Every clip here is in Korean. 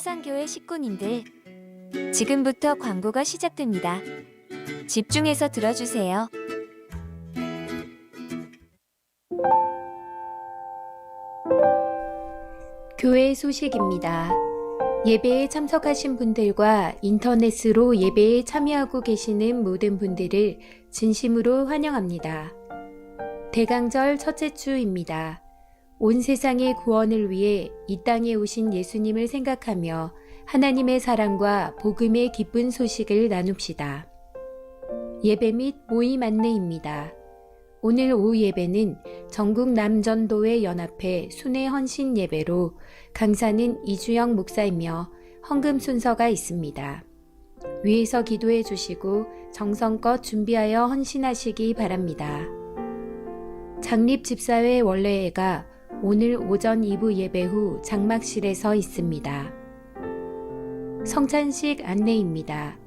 화상교회 식구님들, 지금부터 광고가 시작됩니다. 집중해서 들어주세요. 교회 소식입니다. 예배에 참석하신 분들과 인터넷으로 예배에 참여하고 계시는 모든 분들을 진심으로 환영합니다. 대강절 첫째 주입니다. 온 세상의 구원을 위해 이 땅에 오신 예수님을 생각하며 하나님의 사랑과 복음의 기쁜 소식을 나눕시다. 예배 및 모임 안내입니다. 오늘 오후 예배는 전국 남전도회 연합회 순회 헌신 예배로 강사는 이주영 목사이며 헌금 순서가 있습니다. 위에서 기도해 주시고 정성껏 준비하여 헌신하시기 바랍니다. 장립집사회 원래회가 오늘 오전 2부 예배 후 장막실에서 있습니다. 성찬식 안내입니다.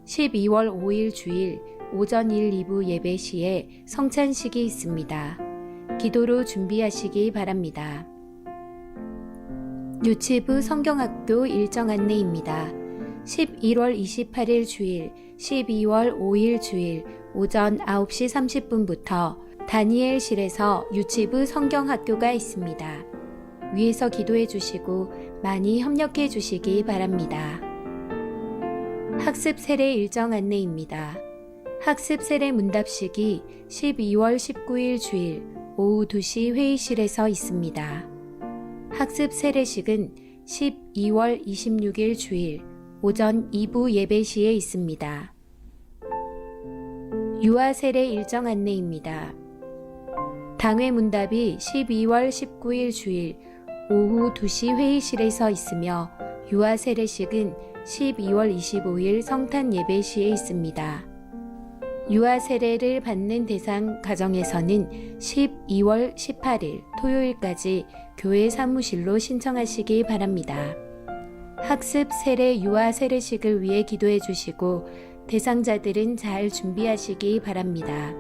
12월 5일 주일 오전 1, 2부 예배 시에 성찬식이 있습니다. 기도로 준비하시기 바랍니다. 유치부 성경학교 일정 안내입니다. 11월 28일 주일, 12월 5일 주일 오전 9시 30분부터 다니엘실에서 유치부 성경학교가 있습니다. 위에서 기도해 주시고 많이 협력해 주시기 바랍니다. 학습 세례 일정 안내입니다. 학습 세례 문답식이 12월 19일 주일 오후 2시 회의실에서 있습니다. 학습 세례식은 12월 26일 주일 오전 2부 예배 시에 있습니다. 유아 세례 일정 안내입니다. 당회 문답이 12월 19일 주일 오후 2시 회의실에서 있으며 유아 세례식은 12월 25일 성탄 예배 시에 있습니다. 유아 세례를 받는 대상 가정에서는 12월 18일 토요일까지 교회 사무실로 신청하시기 바랍니다. 학습 세례 유아 세례식을 위해 기도해 주시고 대상자들은 잘 준비하시기 바랍니다.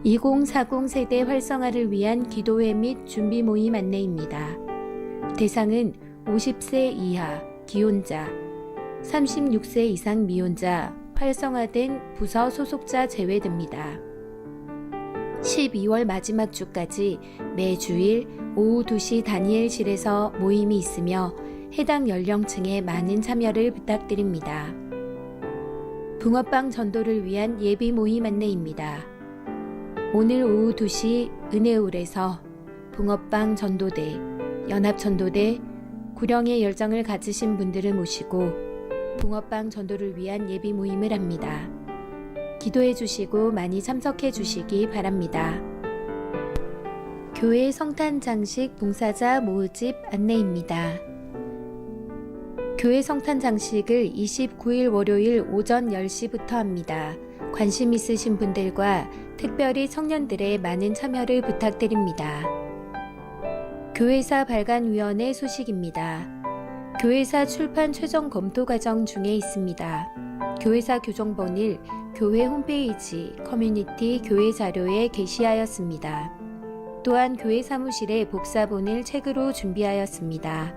2040 세대 활성화를 위한 기도회 및 준비 모임 안내입니다. 대상은 50세 이하 기혼자, 36세 이상 미혼자, 활성화된 부서 소속자 제외됩니다. 12월 마지막 주까지 매주일 오후 2시 다니엘실에서 모임이 있으며 해당 연령층에 많은 참여를 부탁드립니다. 붕어빵 전도를 위한 예비 모임 안내입니다. 오늘 오후 2시 은혜홀에서 붕어빵 전도대, 연합전도대, 구령의 열정을 가지신 분들을 모시고 붕어빵 전도를 위한 예비 모임을 합니다. 기도해 주시고 많이 참석해 주시기 바랍니다. 교회 성탄 장식 봉사자 모집 안내입니다. 교회 성탄 장식을 29일 월요일 오전 10시부터 합니다. 관심 있으신 분들과 특별히 청년들의 많은 참여를 부탁드립니다. 교회사 발간위원회 소식입니다. 교회사 출판 최종 검토 과정 중에 있습니다. 교회사 교정본을 교회 홈페이지 커뮤니티 교회 자료에 게시하였습니다. 또한 교회 사무실에 복사본을 책으로 준비하였습니다.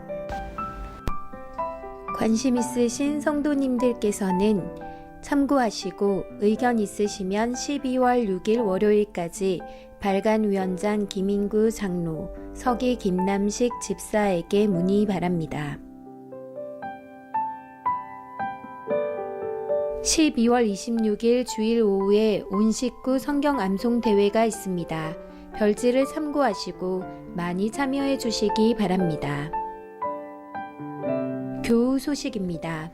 관심 있으신 성도님들께서는 참고하시고 의견 있으시면 12월 6일 월요일까지 발간위원장 김인구 장로, 서기 김남식 집사에게 문의 바랍니다. 12월 26일 주일 오후에 온 식구 성경 암송 대회가 있습니다. 별지를 참고하시고 많이 참여해 주시기 바랍니다. 교우 소식입니다.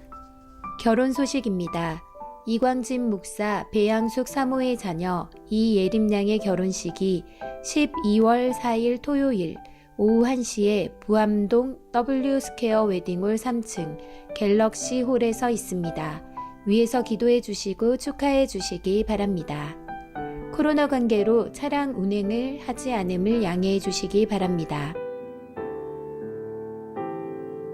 결혼 소식입니다. 이광진 목사 배양숙 사모의 자녀 이예림양의 결혼식이 12월 4일 토요일 오후 1시에 부암동 W스퀘어 웨딩홀 3층 갤럭시 홀에서 있습니다. 위에서 기도해 주시고 축하해 주시기 바랍니다. 코로나 관계로 차량 운행을 하지 않음을 양해해 주시기 바랍니다.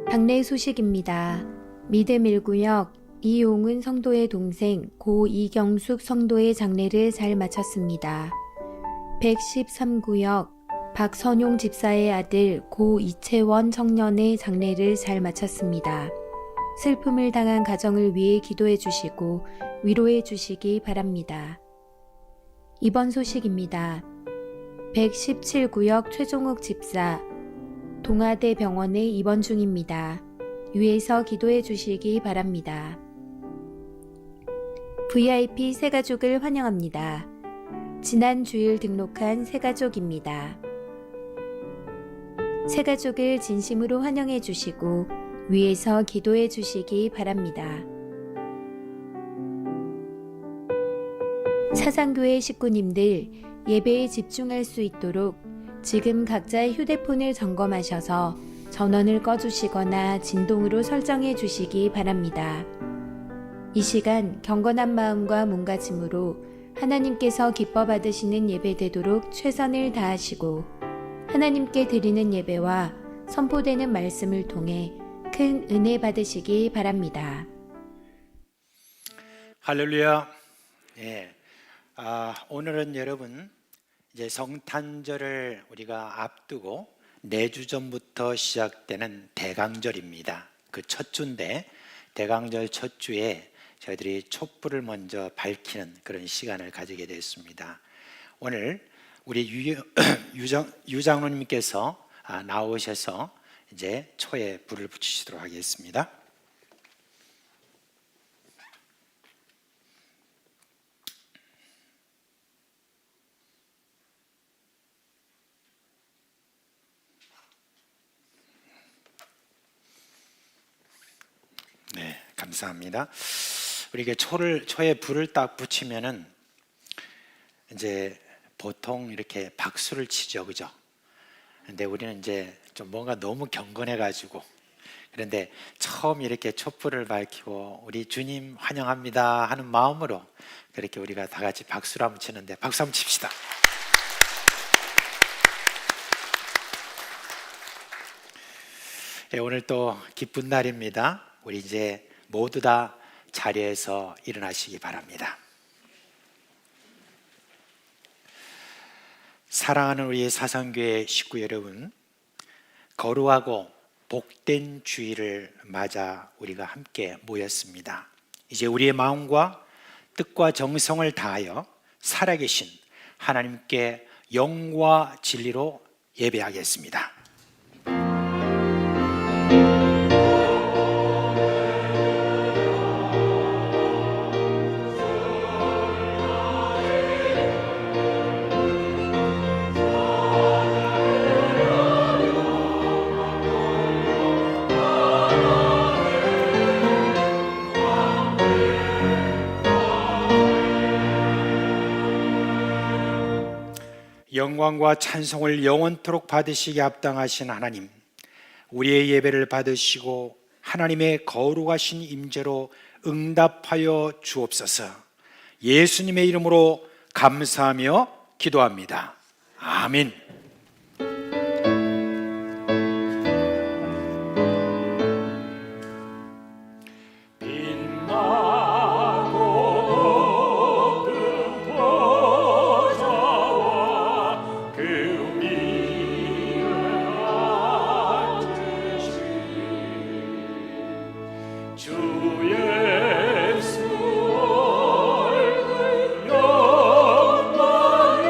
장례 소식입니다. 믿음 1구역 이용은 성도의 동생 고 이경숙 성도의 장례를 잘 마쳤습니다. 113구역 박선용 집사의 아들 고 이채원 청년의 장례를 잘 마쳤습니다. 슬픔을 당한 가정을 위해 기도해 주시고 위로해 주시기 바랍니다. 이번 소식입니다. 117구역 최종욱 집사, 동아대 병원에 입원 중입니다. 위에서 기도해 주시기 바랍니다. VIP 새가족을 환영합니다. 지난 주일 등록한 새가족입니다. 새가족을 진심으로 환영해 주시고 위에서 기도해 주시기 바랍니다. 사상교회 식구님들, 예배에 집중할 수 있도록 지금 각자의 휴대폰을 점검하셔서 전원을 꺼주시거나 진동으로 설정해 주시기 바랍니다. 이 시간 경건한 마음과 몸가짐으로 하나님께서 기뻐 받으시는 예배 되도록 최선을 다하시고 하나님께 드리는 예배와 선포되는 말씀을 통해 큰 은혜 받으시기 바랍니다. 할렐루야. 예. 오늘은 여러분 이제 성탄절을 우리가 앞두고 4주 전부터 시작되는 대강절입니다. 그 첫 주인데 대강절 첫 주에 저희들이 촛불을 먼저 밝히는 그런 시간을 가지게 됐습니다. 오늘 우리 유장로님께서 나오셔서 이제 초에 불을 붙이시도록 하겠습니다. 네, 감사합니다. 우리 이게 초에 불을 딱 붙이면은 이제 보통 이렇게 박수를 치죠, 그죠? 근데 우리는 이제 좀 뭔가 너무 경건해가지고, 그런데 처음 이렇게 촛불을 밝히고 우리 주님 환영합니다 하는 마음으로 그렇게 우리가 다 같이 박수를 한번 치는데 박수 한번 칩시다. 네, 오늘 또 기쁜 날입니다. 우리 이제 모두 다 자리에서 일어나시기 바랍니다. 사랑하는 우리 사상교회 식구 여러분, 거룩하고 복된 주일을 맞아 우리가 함께 모였습니다. 이제 우리의 마음과 뜻과 정성을 다하여 살아계신 하나님께 영과 진리로 예배하겠습니다. 영광과 찬송을 영원토록 받으시기에 합당하신 하나님, 우리의 예배를 받으시고 하나님의 거룩하신 임재로 응답하여 주옵소서. 예수님의 이름으로 감사하며 기도합니다. 아멘. 주 예수 얼굴 영광이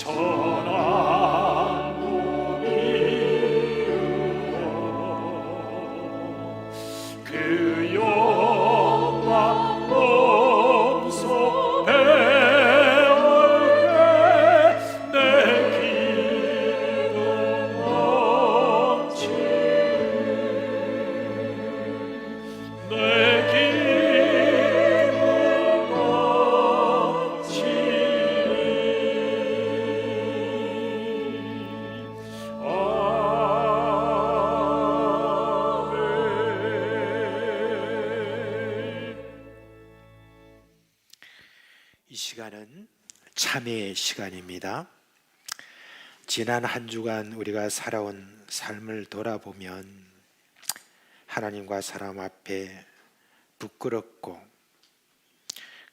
천한 몸이 그 영광 몸소 배울 때 내 기쁨 넘치리 내 기쁨 이 시간은 참회의 시간입니다. 지난 한 주간 우리가 살아온 삶을 돌아보면 하나님과 사람 앞에 부끄럽고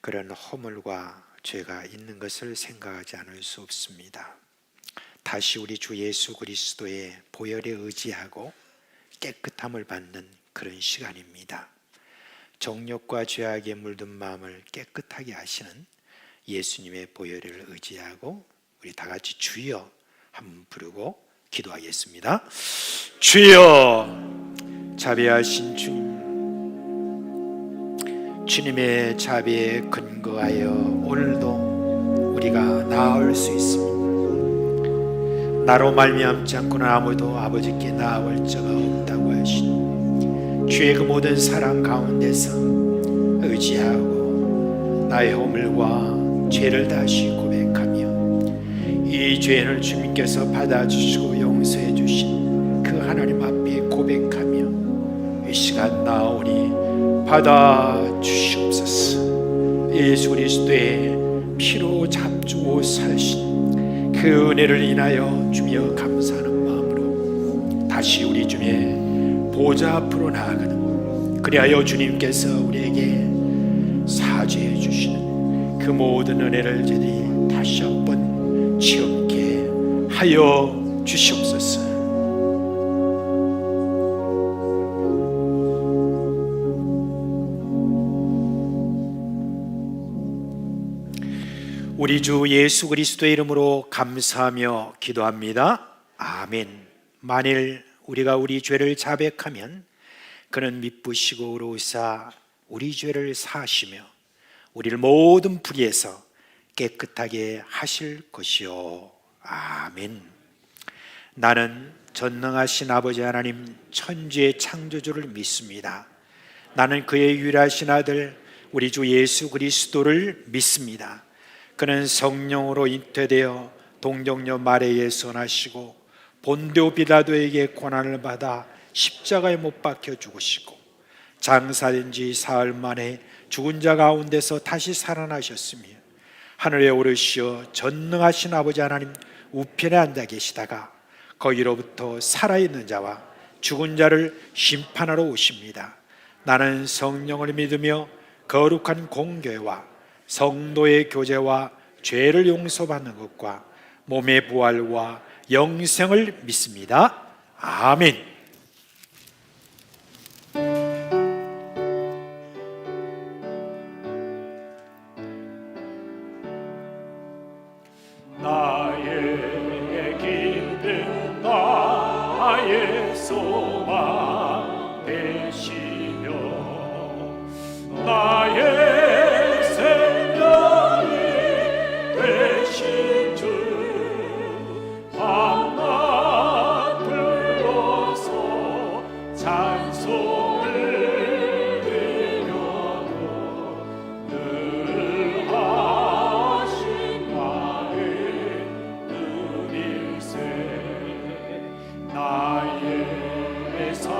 그런 허물과 죄가 있는 것을 생각하지 않을 수 없습니다. 다시 우리 주 예수 그리스도의 보혈에 의지하고 깨끗함을 받는 그런 시간입니다. 정욕과 죄악에 물든 마음을 깨끗하게 하시는 예수님의 보혈을 의지하고 우리 다 같이 주여 한번 부르고 기도하겠습니다. 주여, 자비하신 주님, 주님의 자비에 근거하여 오늘도 우리가 나아올 수 있습니다. 나로 말미암지 않고는 아무도 아버지께 나아올 자가 없다고 하신 주의 그 모든 사랑 가운데서 의지하고 나의 허물과 죄를 다시 고백하며 이 죄를 주님께서 받아주시고 용서해 주신 그 하나님 앞에 고백하며 이 시간 나오니 받아주시옵소서. 예수 그리스도의 피로 잡주고 살신 그 은혜를 인하여 주며 감사하는 마음으로 다시 우리 주의 보좌 앞으로 나아가는, 그리하여 주님께서 우리에게 사죄해 주시는 그 모든 은혜를 저희들이 다시 한번 체험케 하여 주시옵소서. 우리 주 예수 그리스도의 이름으로 감사하며 기도합니다. 아멘. 만일 우리가 우리 죄를 자백하면 그는 미쁘시고 의로우사 우리 죄를 사하시며 우리를 모든 불의에서 깨끗하게 하실 것이요. 아멘. 나는 전능하신 아버지 하나님 천지의 창조주를 믿습니다. 나는 그의 유일하신 아들 우리 주 예수 그리스도를 믿습니다. 그는 성령으로 잉태되어 동정녀 마리아에 선하시고 본디오 빌라도에게 고난을 받아 십자가에 못 박혀 죽으시고 장사된 지 사흘 만에 죽은 자 가운데서 다시 살아나셨으며 하늘에 오르시어 전능하신 아버지 하나님 우편에 앉아 계시다가 거기로부터 살아있는 자와 죽은 자를 심판하러 오십니다. 나는 성령을 믿으며 거룩한 공교회와 성도의 교제와 죄를 용서받는 것과 몸의 부활과 영생을 믿습니다. 아멘. 나의 기쁨 나의 소망 되시며 나의 생명이 되신 주 밤낮 불러서 찬송을 드려도 늘 하신 나의 누릴세 나의 삶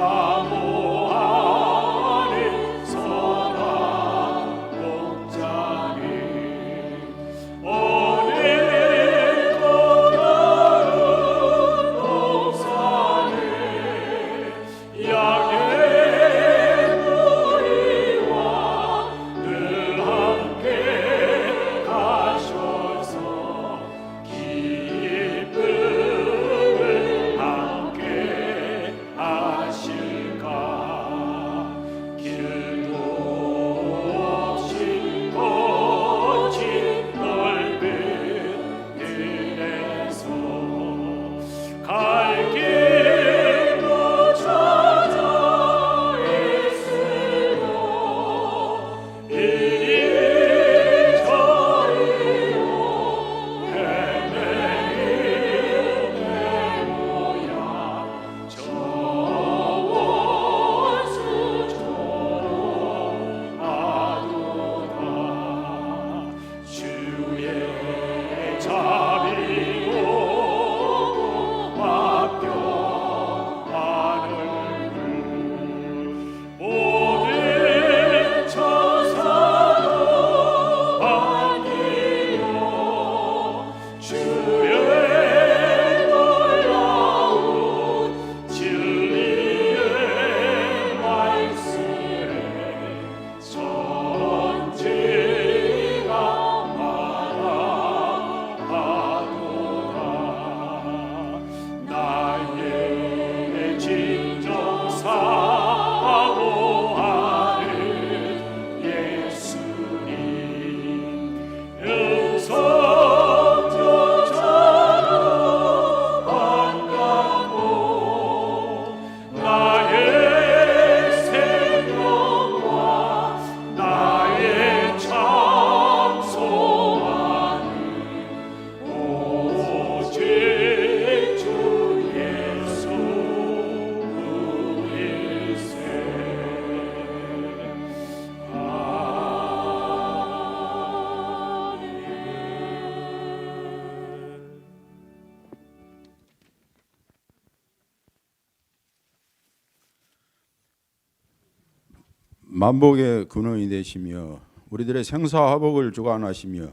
만복의 근원이 되시며 우리들의 생사화복을 주관하시며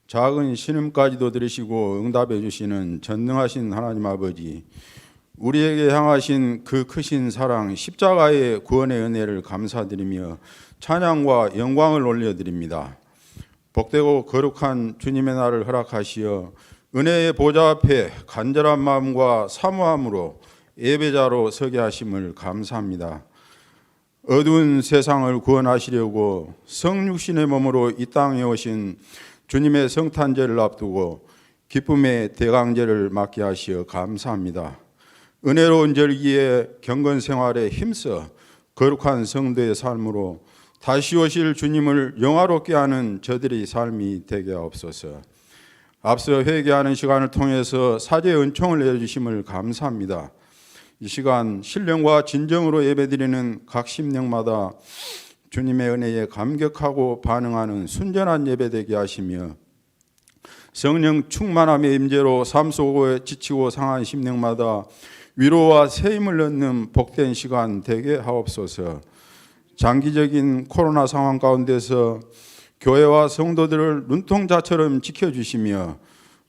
작은 신음까지도 들으시고 응답해 주시는 전능하신 하나님 아버지, 우리에게 향하신 그 크신 사랑, 십자가의 구원의 은혜를 감사드리며 찬양과 영광을 올려드립니다. 복되고 거룩한 주님의 날을 허락하시어 은혜의 보좌 앞에 간절한 마음과 사모함으로 예배자로 서게 하심을 감사합니다. 어두운 세상을 구원하시려고 성육신의 몸으로 이 땅에 오신 주님의 성탄절을 앞두고 기쁨의 대강제를 맞게 하시어 감사합니다. 은혜로운 절기에 경건 생활에 힘써 거룩한 성도의 삶으로 다시 오실 주님을 영화롭게 하는 저들의 삶이 되게 하옵소서. 앞서 회개하는 시간을 통해서 사죄의 은총을 내주심을 감사합니다. 이 시간 신령과 진정으로 예배드리는 각 심령마다 주님의 은혜에 감격하고 반응하는 순전한 예배 되게 하시며 성령 충만함의 임재로 삶 속에 지치고 상한 심령마다 위로와 새 힘을 얻는 복된 시간 되게 하옵소서. 장기적인 코로나 상황 가운데서 교회와 성도들을 눈동자처럼 지켜주시며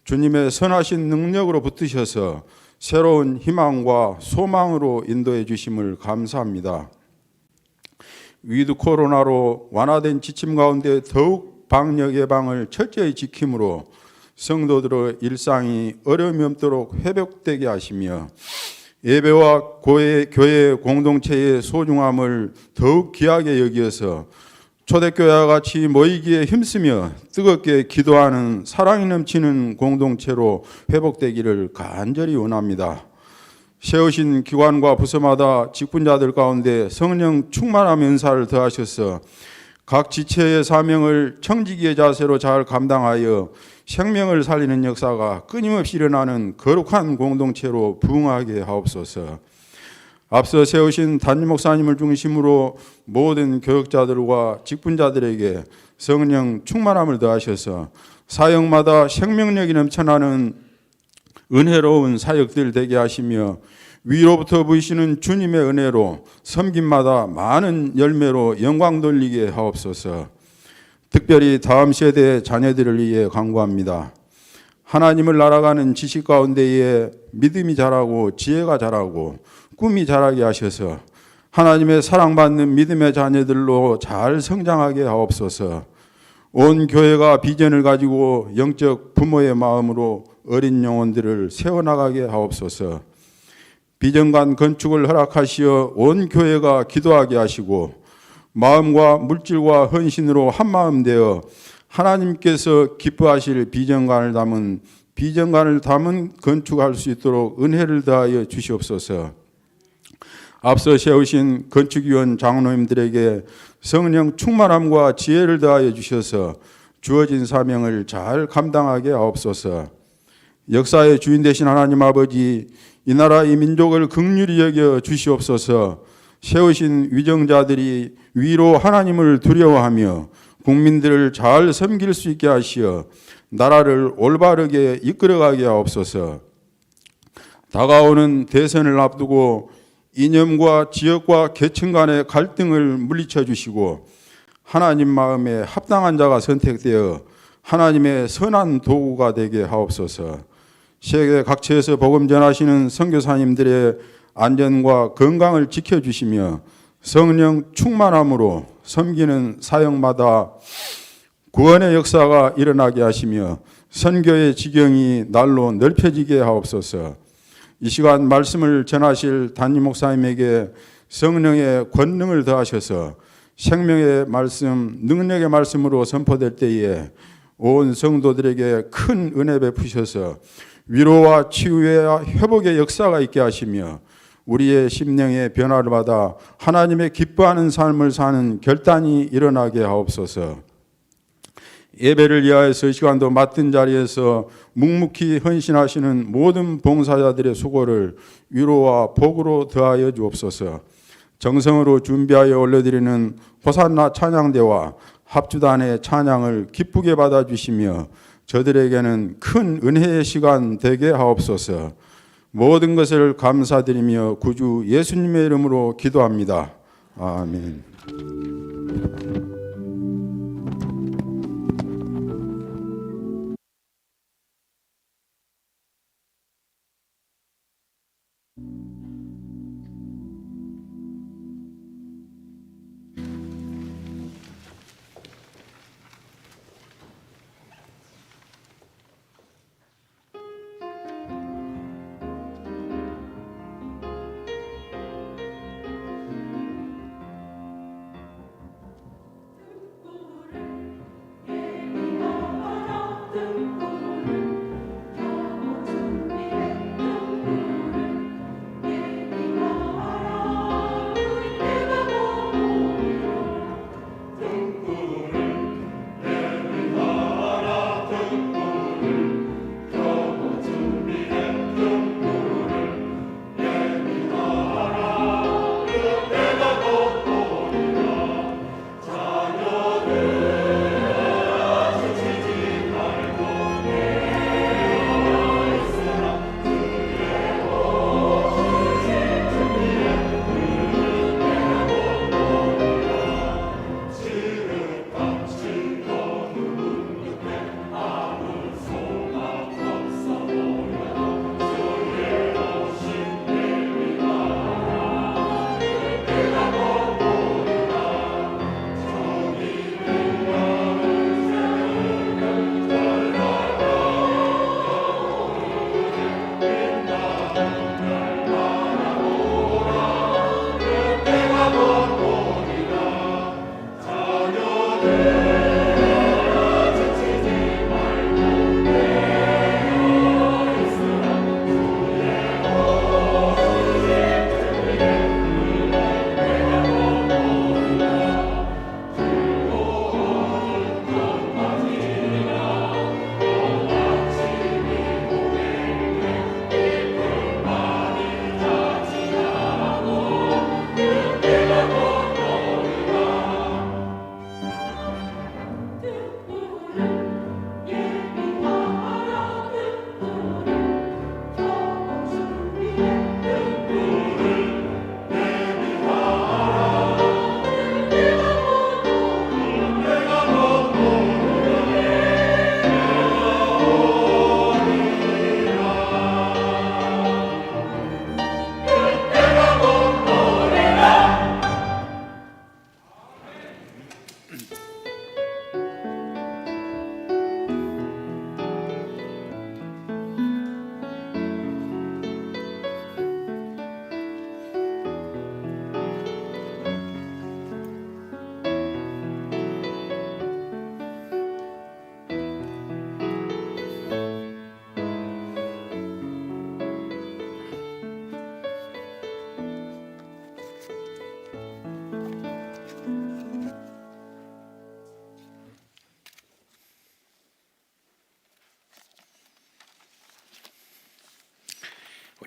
주님의 선하신 능력으로 붙으셔서 새로운 희망과 소망으로 인도해 주심을 감사합니다. 위드 코로나로 완화된 지침 가운데 더욱 방역 예방을 철저히 지킴으로 성도들의 일상이 어려움이 없도록 회복되게 하시며 예배와 교회 공동체의 소중함을 더욱 귀하게 여기어서 초대교회와 같이 모이기에 힘쓰며 뜨겁게 기도하는 사랑이 넘치는 공동체로 회복되기를 간절히 원합니다. 세우신 기관과 부서마다 직분자들 가운데 성령 충만함 은사를 더하셔서 각 지체의 사명을 청지기의 자세로 잘 감당하여 생명을 살리는 역사가 끊임없이 일어나는 거룩한 공동체로 부흥하게 하옵소서. 앞서 세우신 담임 목사님을 중심으로 모든 교역자들과 직분자들에게 성령 충만함을 더하셔서 사역마다 생명력이 넘쳐나는 은혜로운 사역들 되게 하시며 위로부터 부으시는 주님의 은혜로 섬김마다 많은 열매로 영광 돌리게 하옵소서. 특별히 다음 세대 자녀들을 위해 간구합니다. 하나님을 날아가는 지식 가운데에 믿음이 자라고 지혜가 자라고 꿈이 자라게 하셔서 하나님의 사랑받는 믿음의 자녀들로 잘 성장하게 하옵소서. 온 교회가 비전을 가지고 영적 부모의 마음으로 어린 영혼들을 세워나가게 하옵소서. 비전관 건축을 허락하시어 온 교회가 기도하게 하시고 마음과 물질과 헌신으로 한마음 되어 하나님께서 기뻐하실 비전관을 담은 건축할 수 있도록 은혜를 다하여 주시옵소서. 앞서 세우신 건축위원 장로님들에게 성령 충만함과 지혜를 더하여 주셔서 주어진 사명을 잘 감당하게 하옵소서. 역사의 주인 되신 하나님 아버지, 이 나라 이 민족을 긍휼히 여겨 주시옵소서. 세우신 위정자들이 위로 하나님을 두려워하며 국민들을 잘 섬길 수 있게 하시어 나라를 올바르게 이끌어가게 하옵소서. 다가오는 대선을 앞두고 이념과 지역과 계층 간의 갈등을 물리쳐 주시고 하나님 마음에 합당한 자가 선택되어 하나님의 선한 도구가 되게 하옵소서. 세계 각처에서 복음 전하시는 선교사님들의 안전과 건강을 지켜주시며 성령 충만함으로 섬기는 사역마다 구원의 역사가 일어나게 하시며 선교의 지경이 날로 넓혀지게 하옵소서. 이 시간 말씀을 전하실 담임 목사님에게 성령의 권능을 더하셔서 생명의 말씀, 능력의 말씀으로 선포될 때에 온 성도들에게 큰 은혜 베푸셔서 위로와 치유와 회복의 역사가 있게 하시며 우리의 심령의 변화를 받아 하나님의 기뻐하는 삶을 사는 결단이 일어나게 하옵소서. 예배를 위하여서 이 시간도 맡은 자리에서 묵묵히 헌신하시는 모든 봉사자들의 수고를 위로와 복으로 더하여 주옵소서. 정성으로 준비하여 올려드리는 호산나 찬양대와 합주단의 찬양을 기쁘게 받아주시며 저들에게는 큰 은혜의 시간 되게 하옵소서. 모든 것을 감사드리며 구주 예수님의 이름으로 기도합니다. 아멘.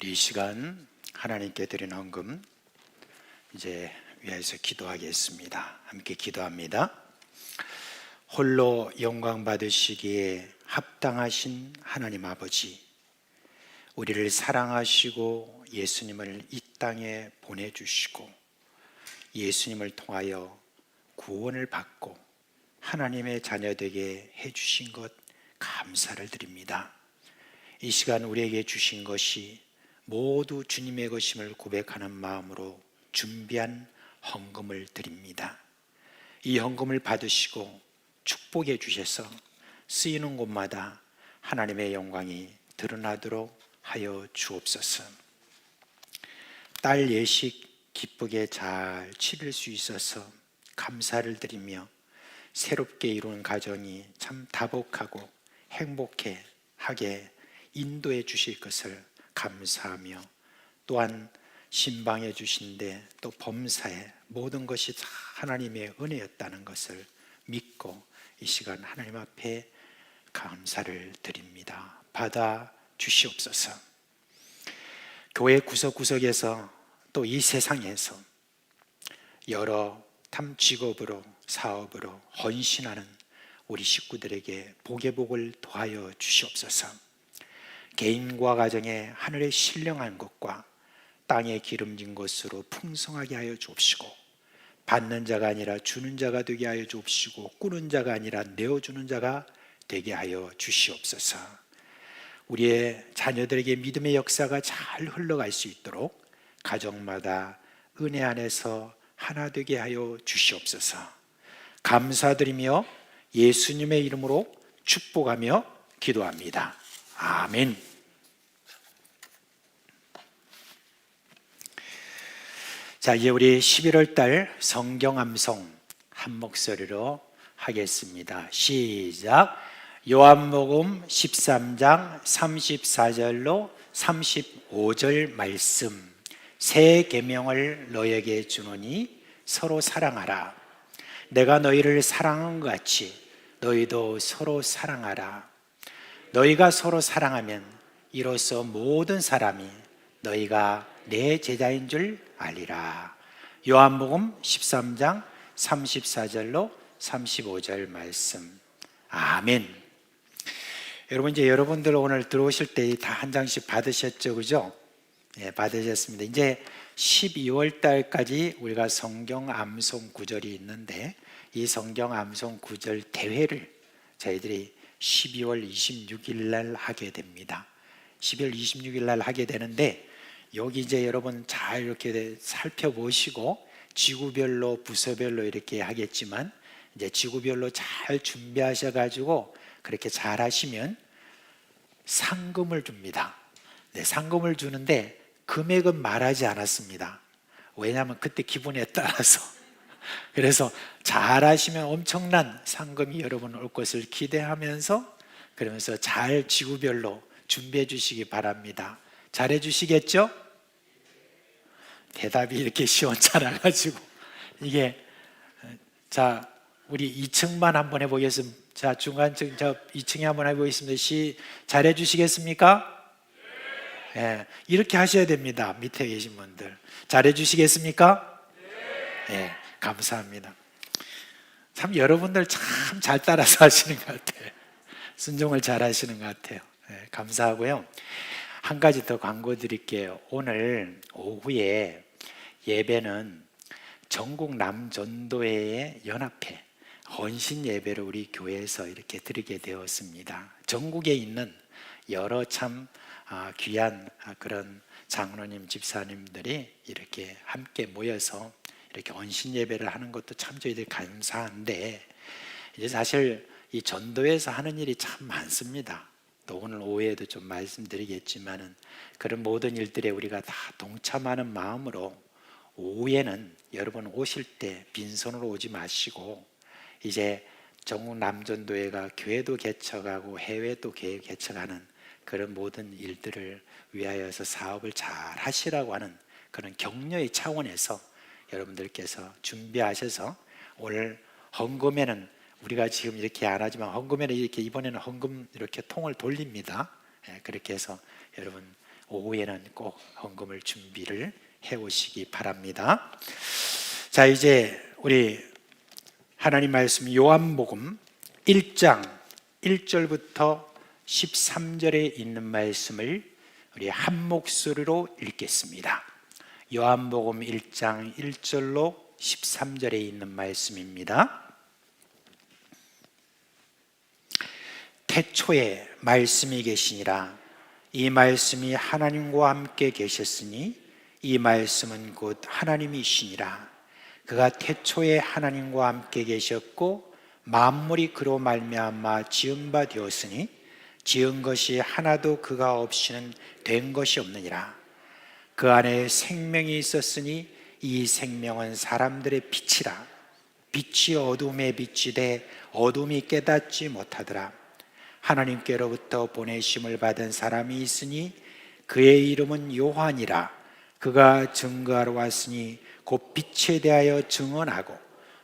우리 이 시간 하나님께 드린 헌금 이제 위에서 기도하겠습니다. 함께 기도합니다. 홀로 영광 받으시기에 합당하신 하나님 아버지, 우리를 사랑하시고 예수님을 이 땅에 보내주시고 예수님을 통하여 구원을 받고 하나님의 자녀되게 해주신 것 감사를 드립니다. 이 시간 우리에게 주신 것이 모두 주님의 것임을 고백하는 마음으로 준비한 헌금을 드립니다. 이 헌금을 받으시고 축복해 주셔서 쓰이는 곳마다 하나님의 영광이 드러나도록 하여 주옵소서. 딸 예식 기쁘게 잘 치를 수 있어서 감사를 드리며 새롭게 이룬 가정이 참 다복하고 행복해 하게 인도해 주실 것을 감사하며 또한 신방해 주신데 또 범사에 모든 것이 다 하나님의 은혜였다는 것을 믿고 이 시간 하나님 앞에 감사를 드립니다. 받아 주시옵소서. 교회 구석구석에서 또 이 세상에서 여러 탐 직업으로 사업으로 헌신하는 우리 식구들에게 복의 복을 더하여 주시옵소서. 개인과 가정에 하늘의 신령한 것과 땅에 기름진 것으로 풍성하게 하여 주옵시고 받는 자가 아니라 주는 자가 되게 하여 주옵시고 꾸는 자가 아니라 내어주는 자가 되게 하여 주시옵소서. 우리의 자녀들에게 믿음의 역사가 잘 흘러갈 수 있도록 가정마다 은혜 안에서 하나 되게 하여 주시옵소서. 감사드리며 예수님의 이름으로 축복하며 기도합니다. 아멘. 자, 이제 우리 11월 달 성경 암송 한 목소리로 하겠습니다. 시작. 요한복음 13장 34절로 35절 말씀. 새 계명을 너에게 주노니 서로 사랑하라. 내가 너희를 사랑한 것 같이 너희도 서로 사랑하라. 너희가 서로 사랑하면 이로써 모든 사람이 너희가 내 제자인 줄 알리라. 요한복음 13장 34절로 35절 말씀. 아멘. 여러분, 이제 여러분들 오늘 들어오실 때 다 한 장씩 받으셨죠, 그죠? 예, 받으셨습니다. 이제 12월 달까지 우리가 성경 암송 구절이 있는데, 이 성경 암송 구절 대회를 저희들이 12월 26일 날 하게 됩니다. 12월 26일 날 하게 되는데, 여기 이제 여러분 잘 이렇게 살펴보시고 지구별로 부서별로 이렇게 하겠지만, 이제 지구별로 잘 준비하셔가지고 그렇게 잘 하시면 상금을 줍니다. 네, 상금을 주는데 금액은 말하지 않았습니다. 왜냐하면 그때 기분에 따라서. 그래서 잘 하시면 엄청난 상금이 여러분 올 것을 기대하면서, 그러면서 잘 지구별로 준비해 주시기 바랍니다. 잘해 주시겠죠? 대답이 이렇게 시원찮아가지고 이게, 자, 우리 2층만 한번 해보겠습니다. 자, 중간층 저 2층에 한번 해보겠습니다. 잘해 주시겠습니까? 네. 이렇게 하셔야 됩니다. 밑에 계신 분들 잘해 주시겠습니까? 네. 감사합니다. 참 여러분들 참 잘 따라서 하시는 것 같아요. 순종을 잘 하시는 것 같아요. 네. 감사하고요. 한 가지 더 광고 드릴게요. 오늘 오후에 예배는 전국 남전도회의 연합회 헌신 예배를 우리 교회에서 이렇게 드리게 되었습니다. 전국에 있는 여러 참 귀한 그런 장로님, 집사님들이 이렇게 함께 모여서 이렇게 헌신 예배를 하는 것도 참 저희들이 감사한데, 이제 사실 이 전도에서 하는 일이 참 많습니다. 또 오늘 오후에도 좀 말씀드리겠지만은 그런 모든 일들에 우리가 다 동참하는 마음으로 오후에는 여러분 오실 때 빈손으로 오지 마시고, 이제 전국 남전도회가 교회도 개척하고 해외도 개척하는 그런 모든 일들을 위하여서 사업을 잘 하시라고 하는 그런 격려의 차원에서 여러분들께서 준비하셔서 오늘 헌금에는 우리가 지금 이렇게 안 하지만 헌금에는 이렇게 이번에는 헌금 이렇게 통을 돌립니다. 그렇게 해서 여러분 오후에는 꼭 헌금을 준비를 해 오시기 바랍니다. 자, 이제 우리 하나님 말씀 요한복음 1장 1절부터 13절에 있는 말씀을 우리 한 목소리로 읽겠습니다. 요한복음 1장 1절로 13절에 있는 말씀입니다. 태초에 말씀이 계시니라. 이 말씀이 하나님과 함께 계셨으니 이 말씀은 곧 하나님이시니라. 그가 태초에 하나님과 함께 계셨고 만물이 그로 말미암아 지은 바 되었으니 지은 것이 하나도 그가 없이는 된 것이 없느니라. 그 안에 생명이 있었으니 이 생명은 사람들의 빛이라. 빛이 어둠에 비치되 어둠이 깨닫지 못하더라. 하나님께로부터 보내심을 받은 사람이 있으니 그의 이름은 요한이라. 그가 증거하러 왔으니 곧 빛에 대하여 증언하고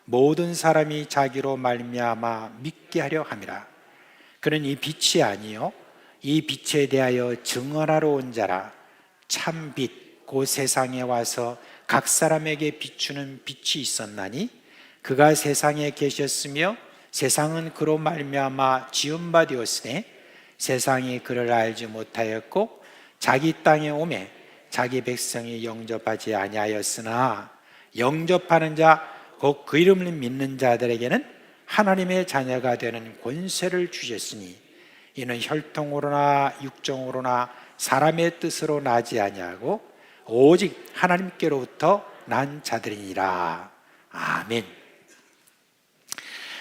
모든 사람이 자기로 말미암아 믿게 하려 함이라. 그는 이 빛이 아니요 이 빛에 대하여 증언하러 온 자라. 참 빛, 곧 세상에 와서 각 사람에게 비추는 빛이 있었나니 그가 세상에 계셨으며 세상은 그로 말미암아 지은 바 되었으니 세상이 그를 알지 못하였고 자기 땅에 오매 자기 백성이 영접하지 아니하였으나 영접하는 자 곧 그 이름을 믿는 자들에게는 하나님의 자녀가 되는 권세를 주셨으니 이는 혈통으로나 육정으로나 사람의 뜻으로 나지 아니하고 오직 하나님께로부터 난 자들이니라. 아멘.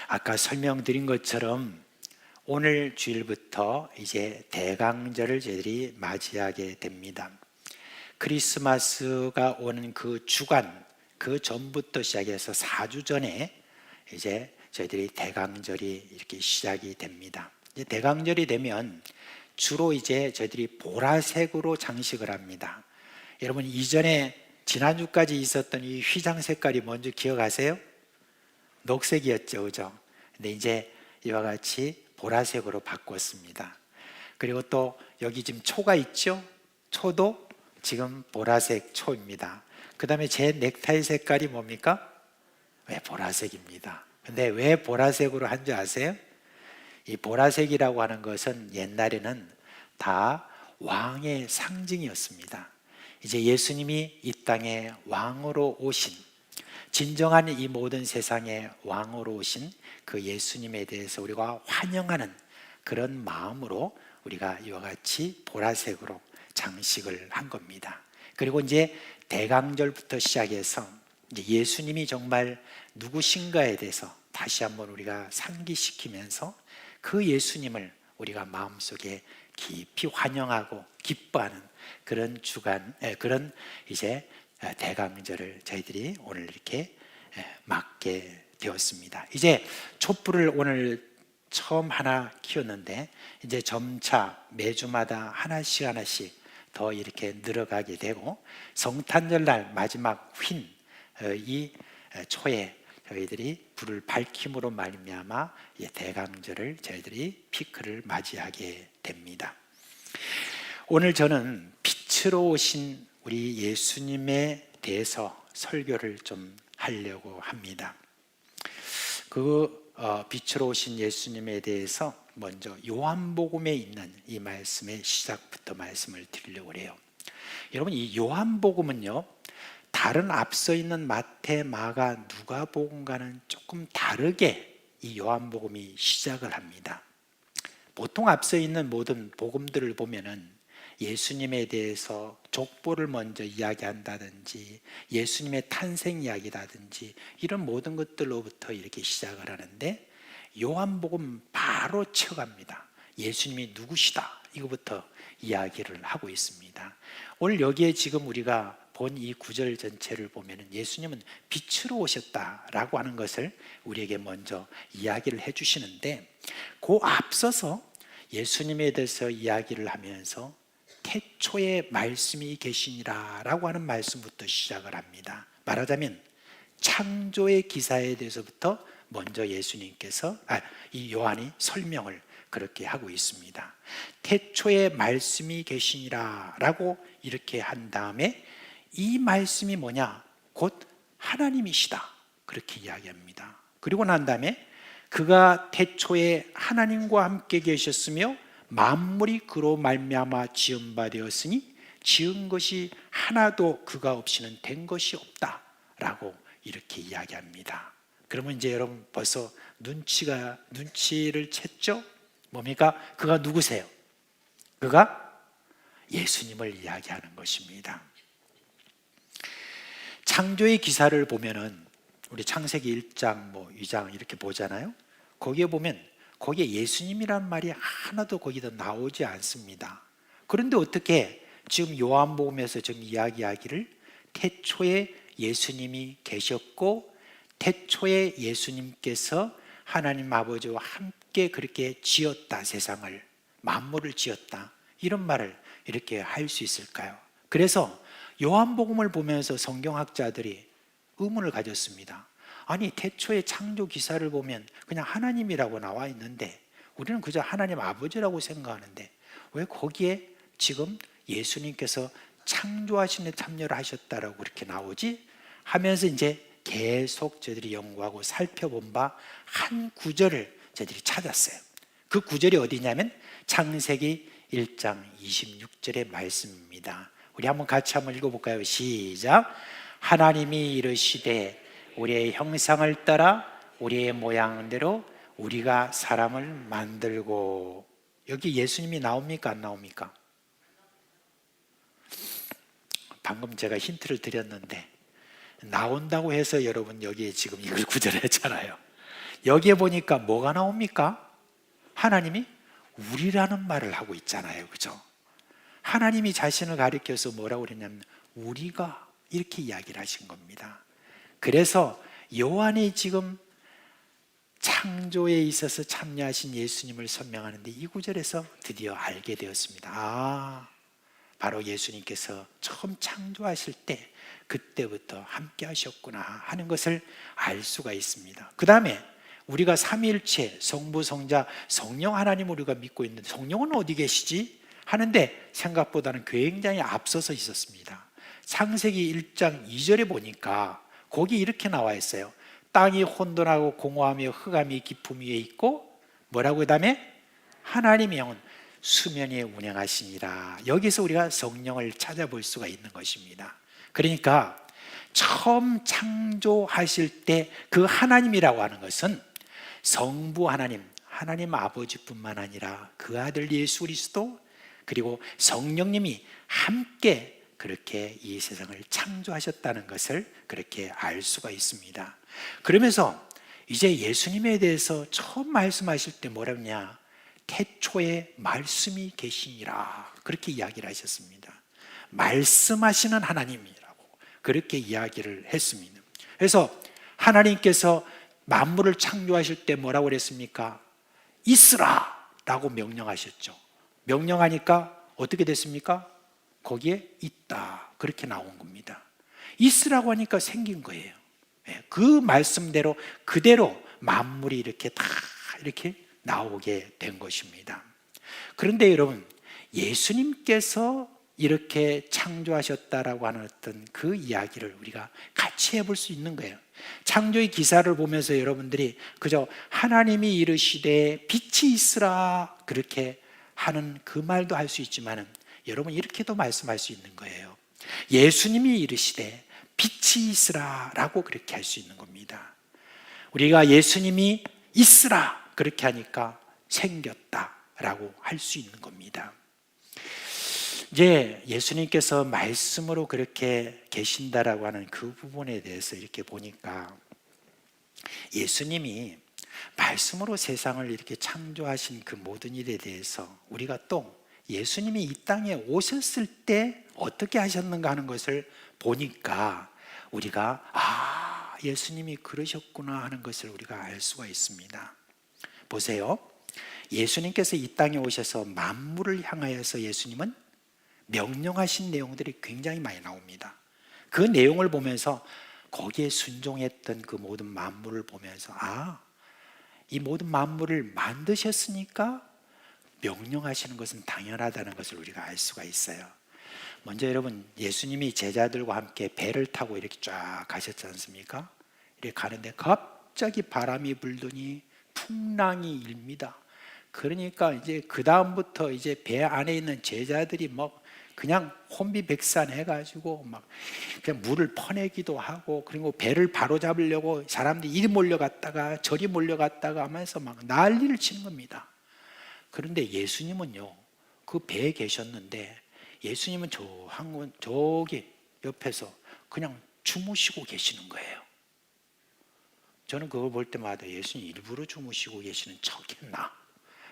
아까 설명드린 것처럼 오늘 주일부터 이제 대강절을 저희들이 맞이하게 됩니다. 크리스마스가 오는 그 주간, 그 전부터 시작해서 4주 전에 이제 저희들이 대강절이 이렇게 시작이 됩니다. 이제 대강절이 되면 주로 이제 저희들이 보라색으로 장식을 합니다. 여러분 이전에 지난주까지 있었던 이 휘장 색깔이 뭔지 기억하세요? 녹색이었죠, 그죠? 근데 이제 이와 같이 보라색으로 바꿨습니다. 그리고 또 여기 지금 초가 있죠? 초도 지금 보라색 초입니다. 그 다음에 제 넥타이 색깔이 뭡니까? 왜 보라색입니다. 근데 왜 보라색으로 한 줄 아세요? 이 보라색이라고 하는 것은 옛날에는 다 왕의 상징이었습니다. 이제 예수님이 이 땅에 왕으로 오신, 진정한 이 모든 세상의 왕으로 오신 그 예수님에 대해서 우리가 환영하는 그런 마음으로 우리가 이와 같이 보라색으로 장식을 한 겁니다. 그리고 이제 대강절부터 시작해서 이제 예수님이 정말 누구신가에 대해서 다시 한번 우리가 상기시키면서 그 예수님을 우리가 마음속에 깊이 환영하고 기뻐하는 그런 주간, 그런 이제 대강절을 저희들이 오늘 이렇게 맞게 되었습니다. 이제 촛불을 오늘 처음 하나 키웠는데 이제 점차 매주마다 하나씩 더 이렇게 늘어가게 되고 성탄절 날 마지막 휜 이 초에 저희들이 불을 밝힘으로 말미암아 대강절을 저희들이 피크를 맞이하게 됩니다. 오늘 저는 빛으로 오신 우리 예수님에 대해서 설교를 좀 하려고 합니다. 그 빛으로 오신 예수님에 대해서 먼저 요한복음에 있는 이 말씀의 시작부터 말씀을 드리려고 해요. 여러분 이 요한복음은요 다른 앞서 있는 마태, 마가, 누가복음과는 조금 다르게 이 요한복음이 시작을 합니다. 보통 앞서 있는 모든 복음들을 보면은 예수님에 대해서 족보를 먼저 이야기한다든지 예수님의 탄생 이야기라든지 이런 모든 것들로부터 이렇게 시작을 하는데 요한복음 바로 쳐갑니다. 예수님이 누구시다 이거부터 이야기를 하고 있습니다. 오늘 여기에 지금 우리가 본 이 구절 전체를 보면 예수님은 빛으로 오셨다라고 하는 것을 우리에게 먼저 이야기를 해주시는데 그 앞서서 예수님에 대해서 이야기를 하면서 태초에 말씀이 계시니라 라고 하는 말씀부터 시작을 합니다. 말하자면 창조의 기사에 대해서부터 먼저 예수님께서 이 요한이 설명을 그렇게 하고 있습니다. 태초에 말씀이 계시니라 라고 이렇게 한 다음에 이 말씀이 뭐냐? 곧 하나님이시다 그렇게 이야기합니다. 그리고 난 다음에 그가 태초에 하나님과 함께 계셨으며 만물이 그로 말미암아 지은 바 되었으니 지은 것이 하나도 그가 없이는 된 것이 없다라고 이렇게 이야기합니다. 그러면 이제 여러분 벌써 눈치를 챘죠? 뭡니까? 그가 누구세요? 그가 예수님을 이야기하는 것입니다. 창조의 기사를 보면은 우리 창세기 1장, 2장 이렇게 보잖아요. 거기에 보면 거기에 예수님이란 말이 하나도 거기다 나오지 않습니다. 그런데 어떻게 지금 요한복음에서 지금 이야기하기를 태초에 예수님이 계셨고 태초에 예수님께서 하나님 아버지와 함께 그렇게 지었다, 세상을 만물을 지었다 이런 말을 이렇게 할 수 있을까요? 그래서 요한복음을 보면서 성경학자들이 의문을 가졌습니다. 아니 태초의 창조 기사를 보면 그냥 하나님이라고 나와 있는데 우리는 그저 하나님 아버지라고 생각하는데 왜 거기에 지금 예수님께서 창조하시는 데 참여를 하셨다라고 그렇게 나오지? 하면서 이제 계속 저희들이 연구하고 살펴본 바 한 구절을 저희들이 찾았어요. 그 구절이 어디냐면 창세기 1장 26절의 말씀입니다. 우리 한번 같이 한번 읽어볼까요? 시작. 하나님이 이르시되 우리의 형상을 따라 우리의 모양대로 우리가 사람을 만들고. 여기 예수님이 나옵니까 안 나옵니까? 방금 제가 힌트를 드렸는데 나온다고 해서 여러분 여기에 지금 이걸 구절했잖아요. 여기에 보니까 뭐가 나옵니까? 하나님이 우리라는 말을 하고 있잖아요. 그죠? 하나님이 자신을 가리켜서 뭐라고 그랬냐면 우리가 이렇게 이야기를 하신 겁니다. 그래서 요한이 지금 창조에 있어서 참여하신 예수님을 설명하는데 이 구절에서 드디어 알게 되었습니다. 바로 예수님께서 처음 창조하실 때 그때부터 함께 하셨구나 하는 것을 알 수가 있습니다. 그 다음에 우리가 삼위일체 성부, 성자, 성령 하나님을 우리가 믿고 있는데 성령은 어디 계시지? 하는데 생각보다는 굉장히 앞서서 있었습니다. 창세기 1장 2절에 보니까 거기 이렇게 나와 있어요. 땅이 혼돈하고 공허하며 흑암이 깊음 위에 있고 뭐라고 그 다음에 하나님의 영은 수면 위에 운행하시니라. 여기서 우리가 성령을 찾아볼 수가 있는 것입니다. 그러니까 처음 창조하실 때 그 하나님이라고 하는 것은 성부 하나님, 하나님 아버지뿐만 아니라 그 아들 예수 그리스도 그리고 성령님이 함께 그렇게 이 세상을 창조하셨다는 것을 그렇게 알 수가 있습니다. 그러면서 이제 예수님에 대해서 처음 말씀하실 때 뭐라고 했냐? 태초에 말씀이 계시니라 그렇게 이야기를 하셨습니다. 말씀하시는 하나님이라고 그렇게 이야기를 했습니다. 그래서 하나님께서 만물을 창조하실 때 뭐라고 그랬습니까? 있으라 라고 명령하셨죠. 명령하니까 어떻게 됐습니까? 거기에 있다 그렇게 나온 겁니다. 있으라고 하니까 생긴 거예요. 그 말씀대로 그대로 만물이 이렇게 다 이렇게 나오게 된 것입니다. 그런데 여러분, 예수님께서 이렇게 창조하셨다라고 하는 어떤 그 이야기를 우리가 같이 해볼 수 있는 거예요. 창조의 기사를 보면서 여러분들이 그저 하나님이 이르시되 빛이 있으라 그렇게 하는 그 말도 할 수 있지만은 여러분 이렇게도 말씀할 수 있는 거예요. 예수님이 이르시되 빛이 있으라 라고 그렇게 할 수 있는 겁니다. 우리가 예수님이 있으라 그렇게 하니까 생겼다 라고 할 수 있는 겁니다. 이제 예수님께서 말씀으로 그렇게 계신다라고 하는 그 부분에 대해서 이렇게 보니까 예수님이 말씀으로 세상을 이렇게 창조하신 그 모든 일에 대해서 우리가 또 예수님이 이 땅에 오셨을 때 어떻게 하셨는가 하는 것을 보니까 우리가 예수님이 그러셨구나 하는 것을 우리가 알 수가 있습니다. 보세요. 예수님께서 이 땅에 오셔서 만물을 향하여서 예수님은 명령하신 내용들이 굉장히 많이 나옵니다. 그 내용을 보면서 거기에 순종했던 그 모든 만물을 보면서 이 모든 만물을 만드셨으니까 명령하시는 것은 당연하다는 것을 우리가 알 수가 있어요. 먼저 여러분, 예수님이 제자들과 함께 배를 타고 이렇게 쫙 가셨지 않습니까? 이렇게 가는데 갑자기 바람이 불더니 풍랑이 일니다. 그러니까 이제 그 다음부터 이제 배 안에 있는 제자들이 막 그냥 혼비백산해가지고 막 그냥 물을 퍼내기도 하고, 그리고 배를 바로 잡으려고 사람들이 이리 몰려갔다가 저리 몰려갔다가 하면서 막 난리를 치는 겁니다. 그런데 예수님은요, 그 배에 계셨는데 예수님은 저기 옆에서 그냥 주무시고 계시는 거예요. 저는 그걸 볼 때마다 예수님 일부러 주무시고 계시는 척했나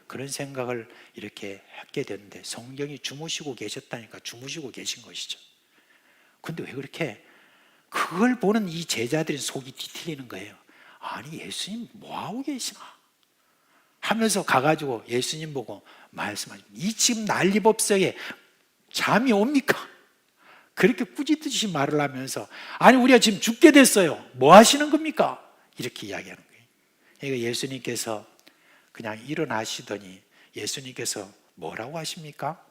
그런 생각을 이렇게 하게 되는데, 성경이 주무시고 계셨다니까 주무시고 계신 것이죠. 근데 왜 그렇게 그걸 보는 이 제자들의 속이 뒤틀리는 거예요. 아니 예수님 뭐하고 계시나 하면서 가가지고 예수님 보고 말씀하십니다. 이 지금 난리법석에 잠이 옵니까? 그렇게 꾸짖듯이 말을 하면서, 아니 우리가 지금 죽게 됐어요, 뭐 하시는 겁니까? 이렇게 이야기하는 거예요. 그러니까 예수님께서 그냥 일어나시더니 예수님께서 뭐라고 하십니까?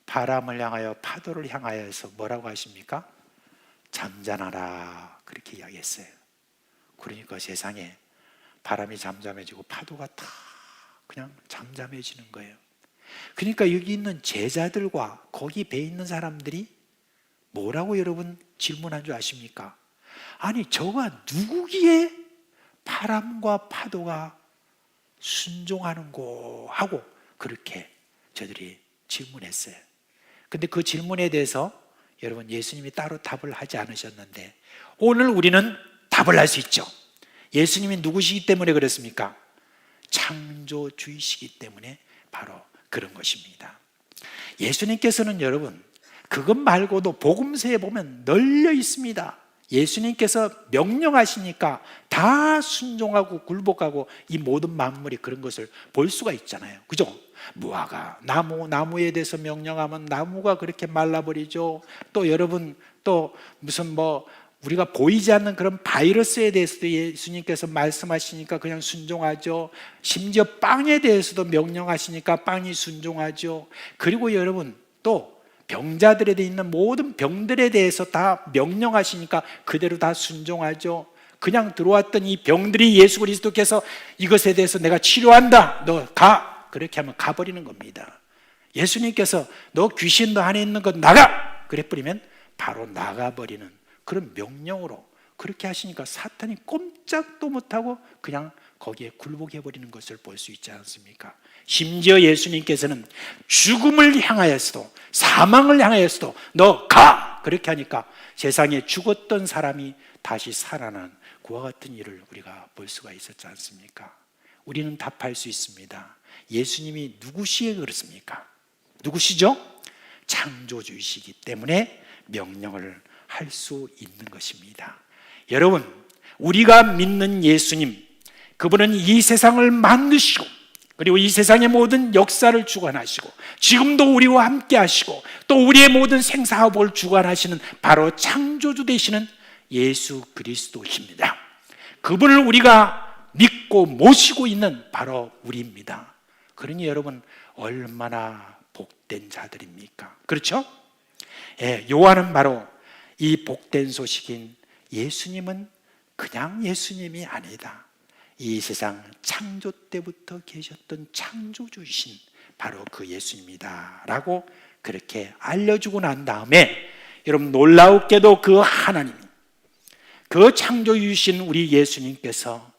바람을 향하여 파도를 향하여서 뭐라고 하십니까? 잠잠하라 그렇게 이야기했어요. 그러니까 세상에 바람이 잠잠해지고 파도가 다 그냥 잠잠해지는 거예요. 그러니까 여기 있는 제자들과 거기 배에 있는 사람들이 뭐라고 여러분 질문한 줄 아십니까? 아니 저가 누구기에 바람과 파도가 순종하는고 하고 그렇게 저들이 질문했어요. 근데 그 질문에 대해서 여러분 예수님이 따로 답을 하지 않으셨는데 오늘 우리는 답을 할 수 있죠. 예수님이 누구시기 때문에 그렇습니까? 창조주이시기 때문에 바로 그런 것입니다. 예수님께서는 여러분 그것 말고도 복음서에 보면 널려 있습니다. 예수님께서 명령하시니까 다 순종하고 굴복하고 이 모든 만물이 그런 것을 볼 수가 있잖아요. 그죠? 무화과, 나무에 대해서 명령하면 나무가 그렇게 말라버리죠. 또 여러분 또 무슨 우리가 보이지 않는 그런 바이러스에 대해서도 예수님께서 말씀하시니까 그냥 순종하죠. 심지어 빵에 대해서도 명령하시니까 빵이 순종하죠. 그리고 여러분 또 병자들에 있는 모든 병들에 대해서 다 명령하시니까 그대로 다 순종하죠. 그냥 들어왔던 이 병들이 예수 그리스도께서 이것에 대해서 내가 치료한다, 너 가, 그렇게 하면 가버리는 겁니다. 예수님께서 너 귀신 너 안에 있는 것 나가, 그래 버리면 바로 나가버리는 그런 명령으로 그렇게 하시니까 사탄이 꼼짝도 못하고 그냥 거기에 굴복해버리는 것을 볼 수 있지 않습니까? 심지어 예수님께서는 죽음을 향하여서도 사망을 향하여서도 너 가! 그렇게 하니까 세상에 죽었던 사람이 다시 살아난 그와 같은 일을 우리가 볼 수가 있었지 않습니까? 우리는 답할 수 있습니다. 예수님이 누구시에 그렇습니까? 누구시죠? 창조주이시기 때문에 명령을 할 수 있는 것입니다. 여러분, 우리가 믿는 예수님, 그분은 이 세상을 만드시고 그리고 이 세상의 모든 역사를 주관하시고 지금도 우리와 함께 하시고 또 우리의 모든 생사화복을 주관하시는 바로 창조주 되시는 예수 그리스도십니다. 그분을 우리가 믿고 모시고 있는 바로 우리입니다. 그러니 여러분 얼마나 복된 자들입니까? 그렇죠? 예, 요한은 바로 이 복된 소식인 예수님은 그냥 예수님이 아니다. 이 세상 창조 때부터 계셨던 창조주이신 바로 그 예수님이다 라고 그렇게 알려주고 난 다음에 여러분 놀라웠게도 그 하나님, 그 창조주이신 우리 예수님께서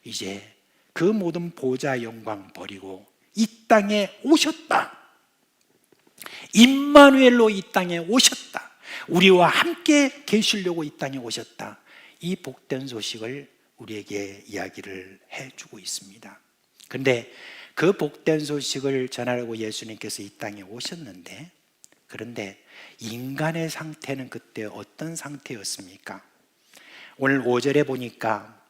이제 그 모든 보좌 영광 버리고 이 땅에 오셨다. 임마누엘로 이 땅에 오셨다. 우리와 함께 계시려고 이 땅에 오셨다. 이 복된 소식을 우리에게 이야기를 해주고 있습니다. 그런데 그 복된 소식을 전하려고 예수님께서 이 땅에 오셨는데 그런데 인간의 상태는 그때 어떤 상태였습니까? 오늘 5절에 보니까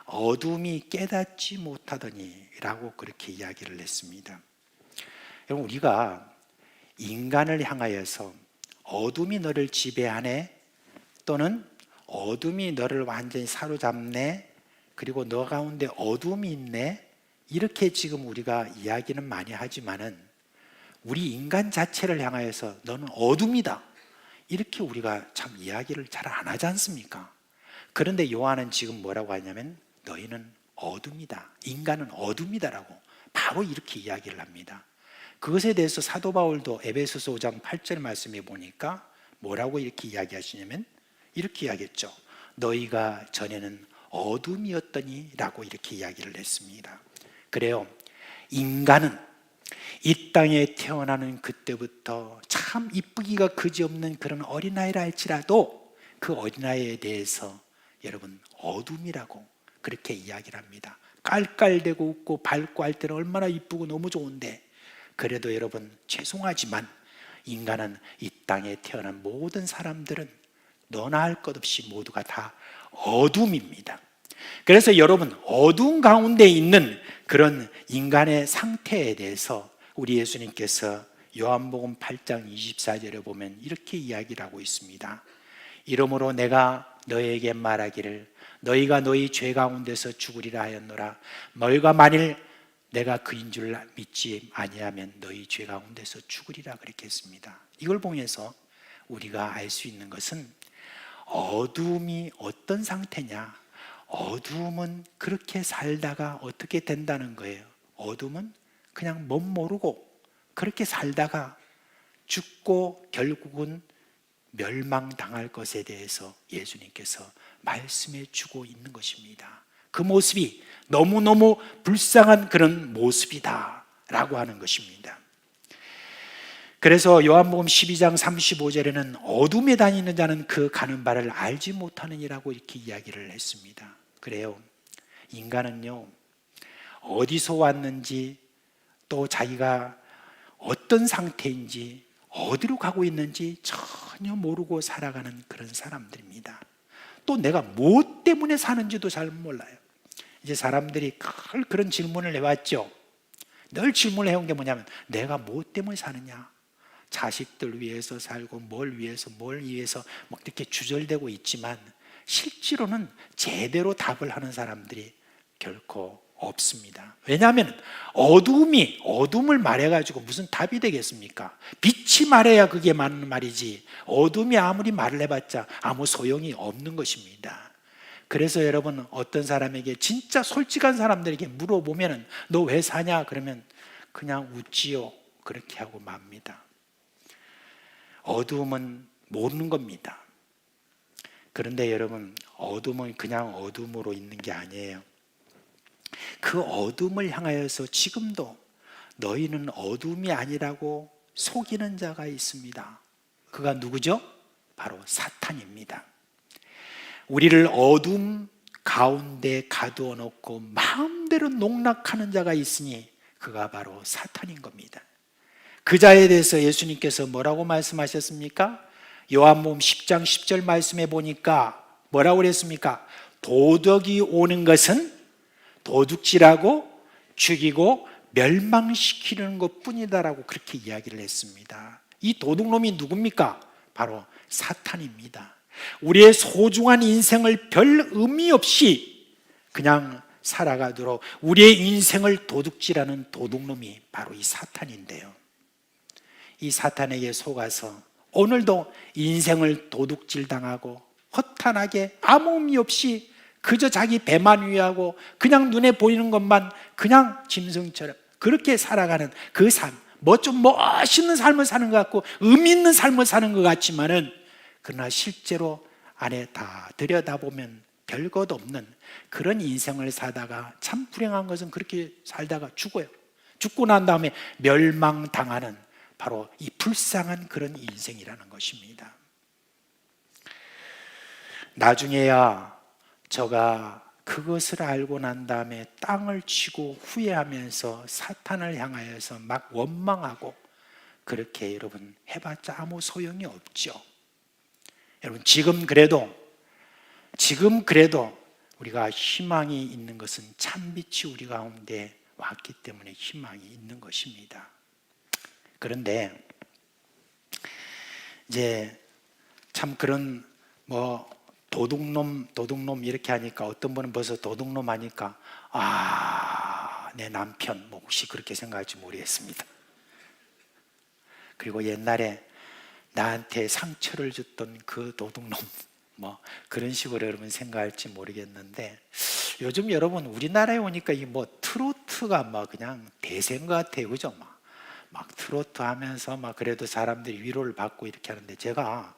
어둠이 깨닫지 못하더니 라고 그렇게 이야기를 했습니다. 여러분 우리가 인간을 향하여서 어둠이 너를 지배하네 또는 어둠이 너를 완전히 사로잡네 그리고 너 가운데 어둠이 있네 이렇게 지금 우리가 이야기는 많이 하지만은 우리 인간 자체를 향하여서 너는 어둠이다 이렇게 우리가 참 이야기를 잘 안 하지 않습니까? 그런데 요한은 지금 뭐라고 하냐면 너희는 어둠이다, 인간은 어둠이다라고 바로 이렇게 이야기를 합니다. 그것에 대해서 사도 바울도 에베소서 5장 8절 말씀에 보니까 뭐라고 이렇게 이야기하시냐면 이렇게 이야기했죠. 너희가 전에는 어둠이었더니 라고 이렇게 이야기를 했습니다. 그래요, 인간은 이 땅에 태어나는 그때부터 참 이쁘기가 그지없는 그런 어린아이라 할지라도 그 어린아이에 대해서 여러분 어둠이라고 그렇게 이야기를 합니다. 깔깔대고 웃고 밝고 할 때는 얼마나 이쁘고 너무 좋은데 그래도 여러분 죄송하지만 인간은 이 땅에 태어난 모든 사람들은 너나 할 것 없이 모두가 다 어둠입니다. 그래서 여러분 어둠 가운데 있는 그런 인간의 상태에 대해서 우리 예수님께서 요한복음 8장 24절에 보면 이렇게 이야기를 하고 있습니다. 이러므로 내가 너희에게 말하기를 너희가 너희 죄 가운데서 죽으리라 하였노라. 너희가 만일 내가 그인 줄 믿지 아니하면 너희 죄 가운데서 죽으리라 그렇게 했습니다. 이걸 보면서 우리가 알 수 있는 것은 어둠이 어떤 상태냐, 어둠은 그렇게 살다가 어떻게 된다는 거예요. 어둠은 그냥 멋 모르고 그렇게 살다가 죽고 결국은 멸망당할 것에 대해서 예수님께서 말씀해 주고 있는 것입니다. 그 모습이 너무너무 불쌍한 그런 모습이다 라고 하는 것입니다. 그래서 요한복음 12장 35절에는 어둠에 다니는 자는 그 가는 바를 알지 못하느니라고 이렇게 이야기를 했습니다. 그래요. 인간은요, 어디서 왔는지 또 자기가 어떤 상태인지 어디로 가고 있는지 전혀 모르고 살아가는 그런 사람들입니다. 또 내가 뭐 때문에 사는지도 잘 몰라요. 이제 사람들이 늘 그런 질문을 해왔죠. 늘 질문을 해온 게 뭐냐면 내가 뭐 때문에 사느냐, 자식들 위해서 살고 뭘 위해서 막 이렇게 주절되고 있지만 실제로는 제대로 답을 하는 사람들이 결코 없습니다. 왜냐하면 어둠을 말해가지고 무슨 답이 되겠습니까? 빛이 말해야 그게 맞는 말이지 어둠이 아무리 말을 해봤자 아무 소용이 없는 것입니다. 그래서 여러분, 어떤 사람에게 진짜 솔직한 사람들에게 물어보면 너 왜 사냐? 그러면 그냥 웃지요, 그렇게 하고 맙니다. 어둠은 모르는 겁니다. 그런데 여러분, 어둠은 그냥 어둠으로 있는 게 아니에요. 그 어둠을 향하여서 지금도 너희는 어둠이 아니라고 속이는 자가 있습니다. 그가 누구죠? 바로 사탄입니다. 우리를 어둠 가운데 가두어 놓고 마음대로 농락하는 자가 있으니 그가 바로 사탄인 겁니다. 그 자에 대해서 예수님께서 뭐라고 말씀하셨습니까? 요한복음 10장 10절 말씀해 보니까 뭐라고 그랬습니까? 도둑이 오는 것은 도둑질하고 죽이고 멸망시키는 것뿐이다라고 그렇게 이야기를 했습니다. 이 도둑놈이 누굽니까? 바로 사탄입니다. 우리의 소중한 인생을 별 의미 없이 그냥 살아가도록 우리의 인생을 도둑질하는 도둑놈이 바로 이 사탄인데요. 이 사탄에게 속아서 오늘도 인생을 도둑질 당하고 허탄하게 아무 의미 없이 그저 자기 배만 위하고 그냥 눈에 보이는 것만 그냥 짐승처럼 그렇게 살아가는 그 삶, 좀 멋있는 삶을 사는 것 같고 의미 있는 삶을 사는 것 같지만은 그러나 실제로 안에 다 들여다보면 별것 없는 그런 인생을 사다가 참 불행한 것은 그렇게 살다가 죽어요. 죽고 난 다음에 멸망당하는 바로 이 불쌍한 그런 인생이라는 것입니다. 나중에야 저가 그것을 알고 난 다음에 땅을 치고 후회하면서 사탄을 향하여서 막 원망하고 그렇게 여러분 해봤자 아무 소용이 없죠. 여러분 지금 그래도 우리가 희망이 있는 것은 참빛이 우리 가운데 왔기 때문에 희망이 있는 것입니다. 그런데 이제 참 그런 도둑놈 이렇게 하니까 어떤 분은 벌써 도둑놈 하니까 내 남편 혹시 그렇게 생각할지 모르겠습니다. 그리고 옛날에 나한테 상처를 줬던 그 도둑놈 그런 식으로 여러분 생각할지 모르겠는데 요즘 여러분 우리나라에 오니까 이 트로트가 그냥 대세인 것 같아요. 그죠? 막 트로트 하면서 그래도 사람들이 위로를 받고 이렇게 하는데 제가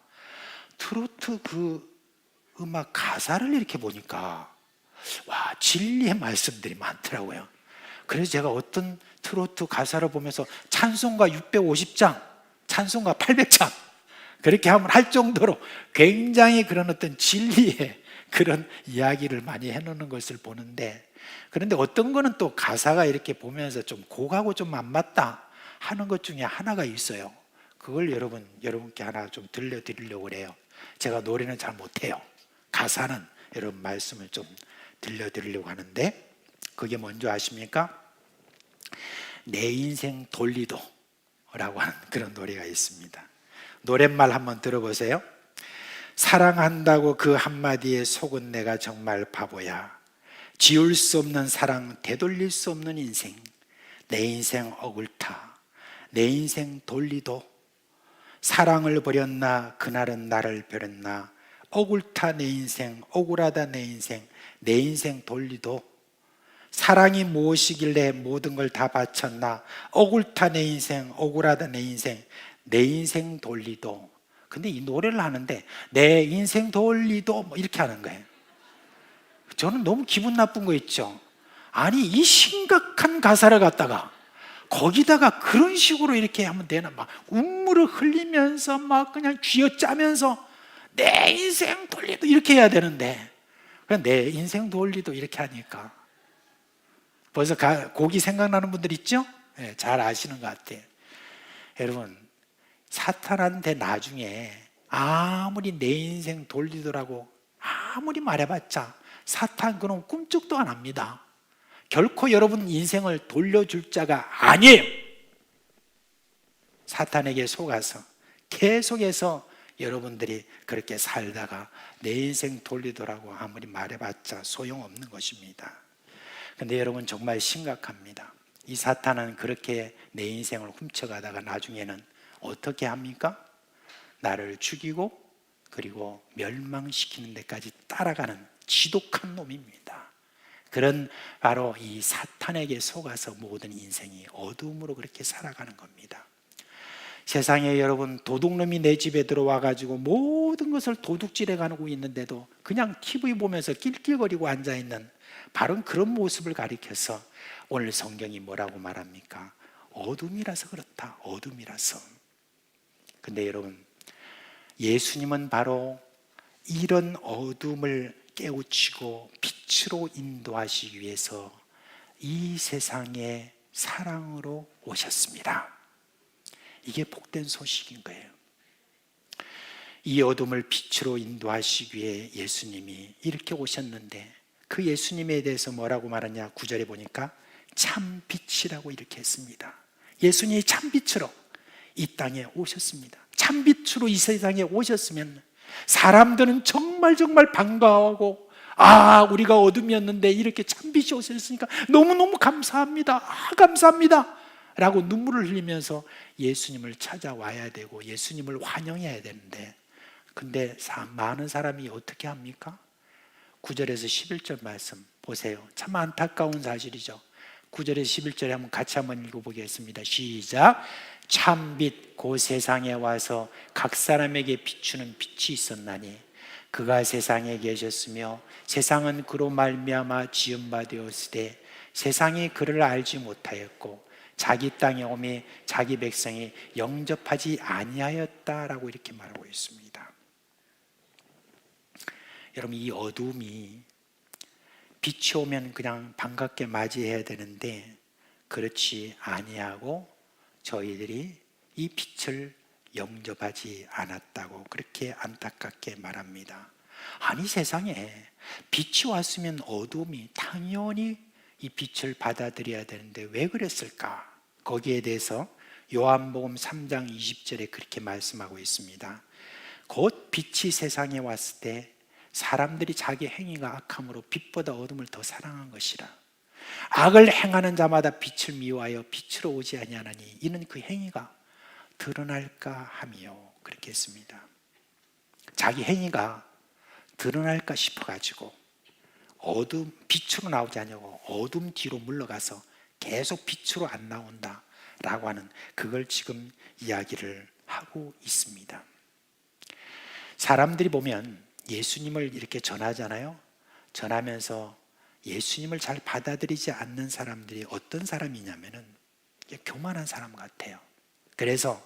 트로트 그 음악 가사를 이렇게 보니까 진리의 말씀들이 많더라고요. 그래서 제가 어떤 트로트 가사를 보면서 찬송가 650장, 찬송가 800장 그렇게 하면 할 정도로 굉장히 그런 어떤 진리의 그런 이야기를 많이 해놓는 것을 보는데 그런데 어떤 거는 또 가사가 이렇게 보면서 좀 곡하고 좀 안 맞다 하는 것 중에 하나가 있어요. 그걸 여러분께 하나 좀 들려드리려고 그래요. 제가 노래는 잘 못해요. 가사는 여러분 말씀을 좀 들려드리려고 하는데 그게 뭔지 아십니까? 내 인생 돌리도 라고 하는 그런 노래가 있습니다. 노랫말 한번 들어보세요. 사랑한다고 그 한마디에 속은 내가 정말 바보야. 지울 수 없는 사랑, 되돌릴 수 없는 인생. 내 인생 억울타. 내 인생 돌리도. 사랑을 버렸나 그날은 나를 버렸나. 억울타 내 인생, 억울하다 내 인생. 내 인생 돌리도. 사랑이 무엇이길래 모든 걸 다 바쳤나. 억울타 내 인생, 억울하다 내 인생. 내 인생 돌리도. 근데 이 노래를 하는데 내 인생 돌리도 뭐 이렇게 하는 거예요. 저는 너무 기분 나쁜 거 있죠. 아니 이 심각한 가사를 갖다가 거기다가 그런 식으로 이렇게 하면 되나? 막 눈물을 흘리면서 막 그냥 쥐어짜면서 내 인생 돌리도 이렇게 해야 되는데 그냥 내 인생 돌리도 이렇게 하니까 벌써 곡이 생각나는 분들 있죠? 네, 잘 아시는 것 같아요. 여러분 사탄한테 나중에 아무리 내 인생 돌리더라고 아무리 말해봤자 사탄 그놈 꿈쩍도 안 합니다. 결코 여러분 인생을 돌려줄 자가 아니에요. 사탄에게 속아서 계속해서 여러분들이 그렇게 살다가 내 인생 돌리더라고 아무리 말해봤자 소용없는 것입니다. 근데 여러분 정말 심각합니다. 이 사탄은 그렇게 내 인생을 훔쳐가다가 나중에는 어떻게 합니까? 나를 죽이고 그리고 멸망시키는 데까지 따라가는 지독한 놈입니다. 그런 바로 이 사탄에게 속아서 모든 인생이 어둠으로 그렇게 살아가는 겁니다. 세상에 여러분 도둑놈이 내 집에 들어와 가지고 모든 것을 도둑질해 가고 있는데도 그냥 TV 보면서 낄낄거리고 앉아있는 바로 그런 모습을 가리켜서 오늘 성경이 뭐라고 말합니까? 어둠이라서 그렇다. 어둠이라서. 근데 여러분 예수님은 바로 이런 어둠을 깨우치고 빛으로 인도하시기 위해서 이 세상에 사랑으로 오셨습니다. 이게 복된 소식인 거예요. 이 어둠을 빛으로 인도하시기 위해 예수님이 이렇게 오셨는데 그 예수님에 대해서 뭐라고 말하냐 9절에 보니까 참빛이라고 이렇게 했습니다. 예수님이 참빛으로 이 땅에 오셨습니다. 참빛으로 이 세상에 오셨으면 사람들은 정말 반가워하고 우리가 어둠이었는데 이렇게 참빛이 오셨으니까 너무너무 감사합니다. 감사합니다 라고 눈물을 흘리면서 예수님을 찾아와야 되고 예수님을 환영해야 되는데 근데 많은 사람이 어떻게 합니까? 9절에서 11절 말씀 보세요. 참 안타까운 사실이죠. 9절에서 11절에 한번 같이 한번 읽어보겠습니다. 시작. 참빛 그 세상에 와서 각 사람에게 비추는 빛이 있었나니 그가 세상에 계셨으며 세상은 그로 말미암아 지은 바 되었으되 세상이 그를 알지 못하였고 자기 땅에 오매 자기 백성이 영접하지 아니하였다라고 이렇게 말하고 있습니다. 여러분 이 어둠이 빛이 오면 그냥 반갑게 맞이해야 되는데 그렇지 아니하고 저희들이 이 빛을 영접하지 않았다고 그렇게 안타깝게 말합니다. 아니 세상에 빛이 왔으면 어둠이 당연히 이 빛을 받아들여야 되는데 왜 그랬을까? 거기에 대해서 요한복음 3장 20절에 그렇게 말씀하고 있습니다. 곧 빛이 세상에 왔을 때 사람들이 자기 행위가 악함으로 빛보다 어둠을 더 사랑한 것이라. 악을 행하는 자마다 빛을 미워하여 빛으로 오지 아니하나니 이는 그 행위가 드러날까 하며 그렇게 했습니다. 자기 행위가 드러날까 싶어가지고 어둠 빛으로 나오지 않냐고 어둠 뒤로 물러가서 계속 빛으로 안 나온다라고 하는 그걸 지금 이야기를 하고 있습니다. 사람들이 보면 예수님을 이렇게 전하잖아요. 전하면서 예수님을 잘 받아들이지 않는 사람들이 어떤 사람이냐면은 교만한 사람 같아요. 그래서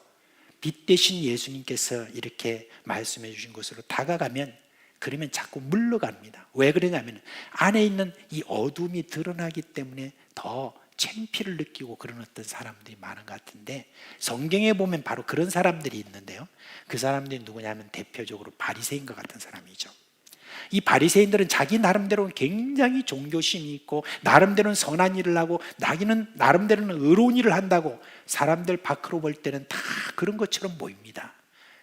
빛 대신 예수님께서 이렇게 말씀해 주신 곳으로 다가가면 그러면 자꾸 물러갑니다. 왜 그러냐면 안에 있는 이 어둠이 드러나기 때문에 더 창피를 느끼고 그런 어떤 사람들이 많은 것 같은데 성경에 보면 바로 그런 사람들이 있는데요. 그 사람들이 누구냐면 대표적으로 바리새인과 같은 사람이죠. 이 바리새인들은 자기 나름대로 굉장히 종교심이 있고 나름대로는 선한 일을 하고 나기는 나름대로는 의로운 일을 한다고 사람들 밖으로 볼 때는 다 그런 것처럼 보입니다.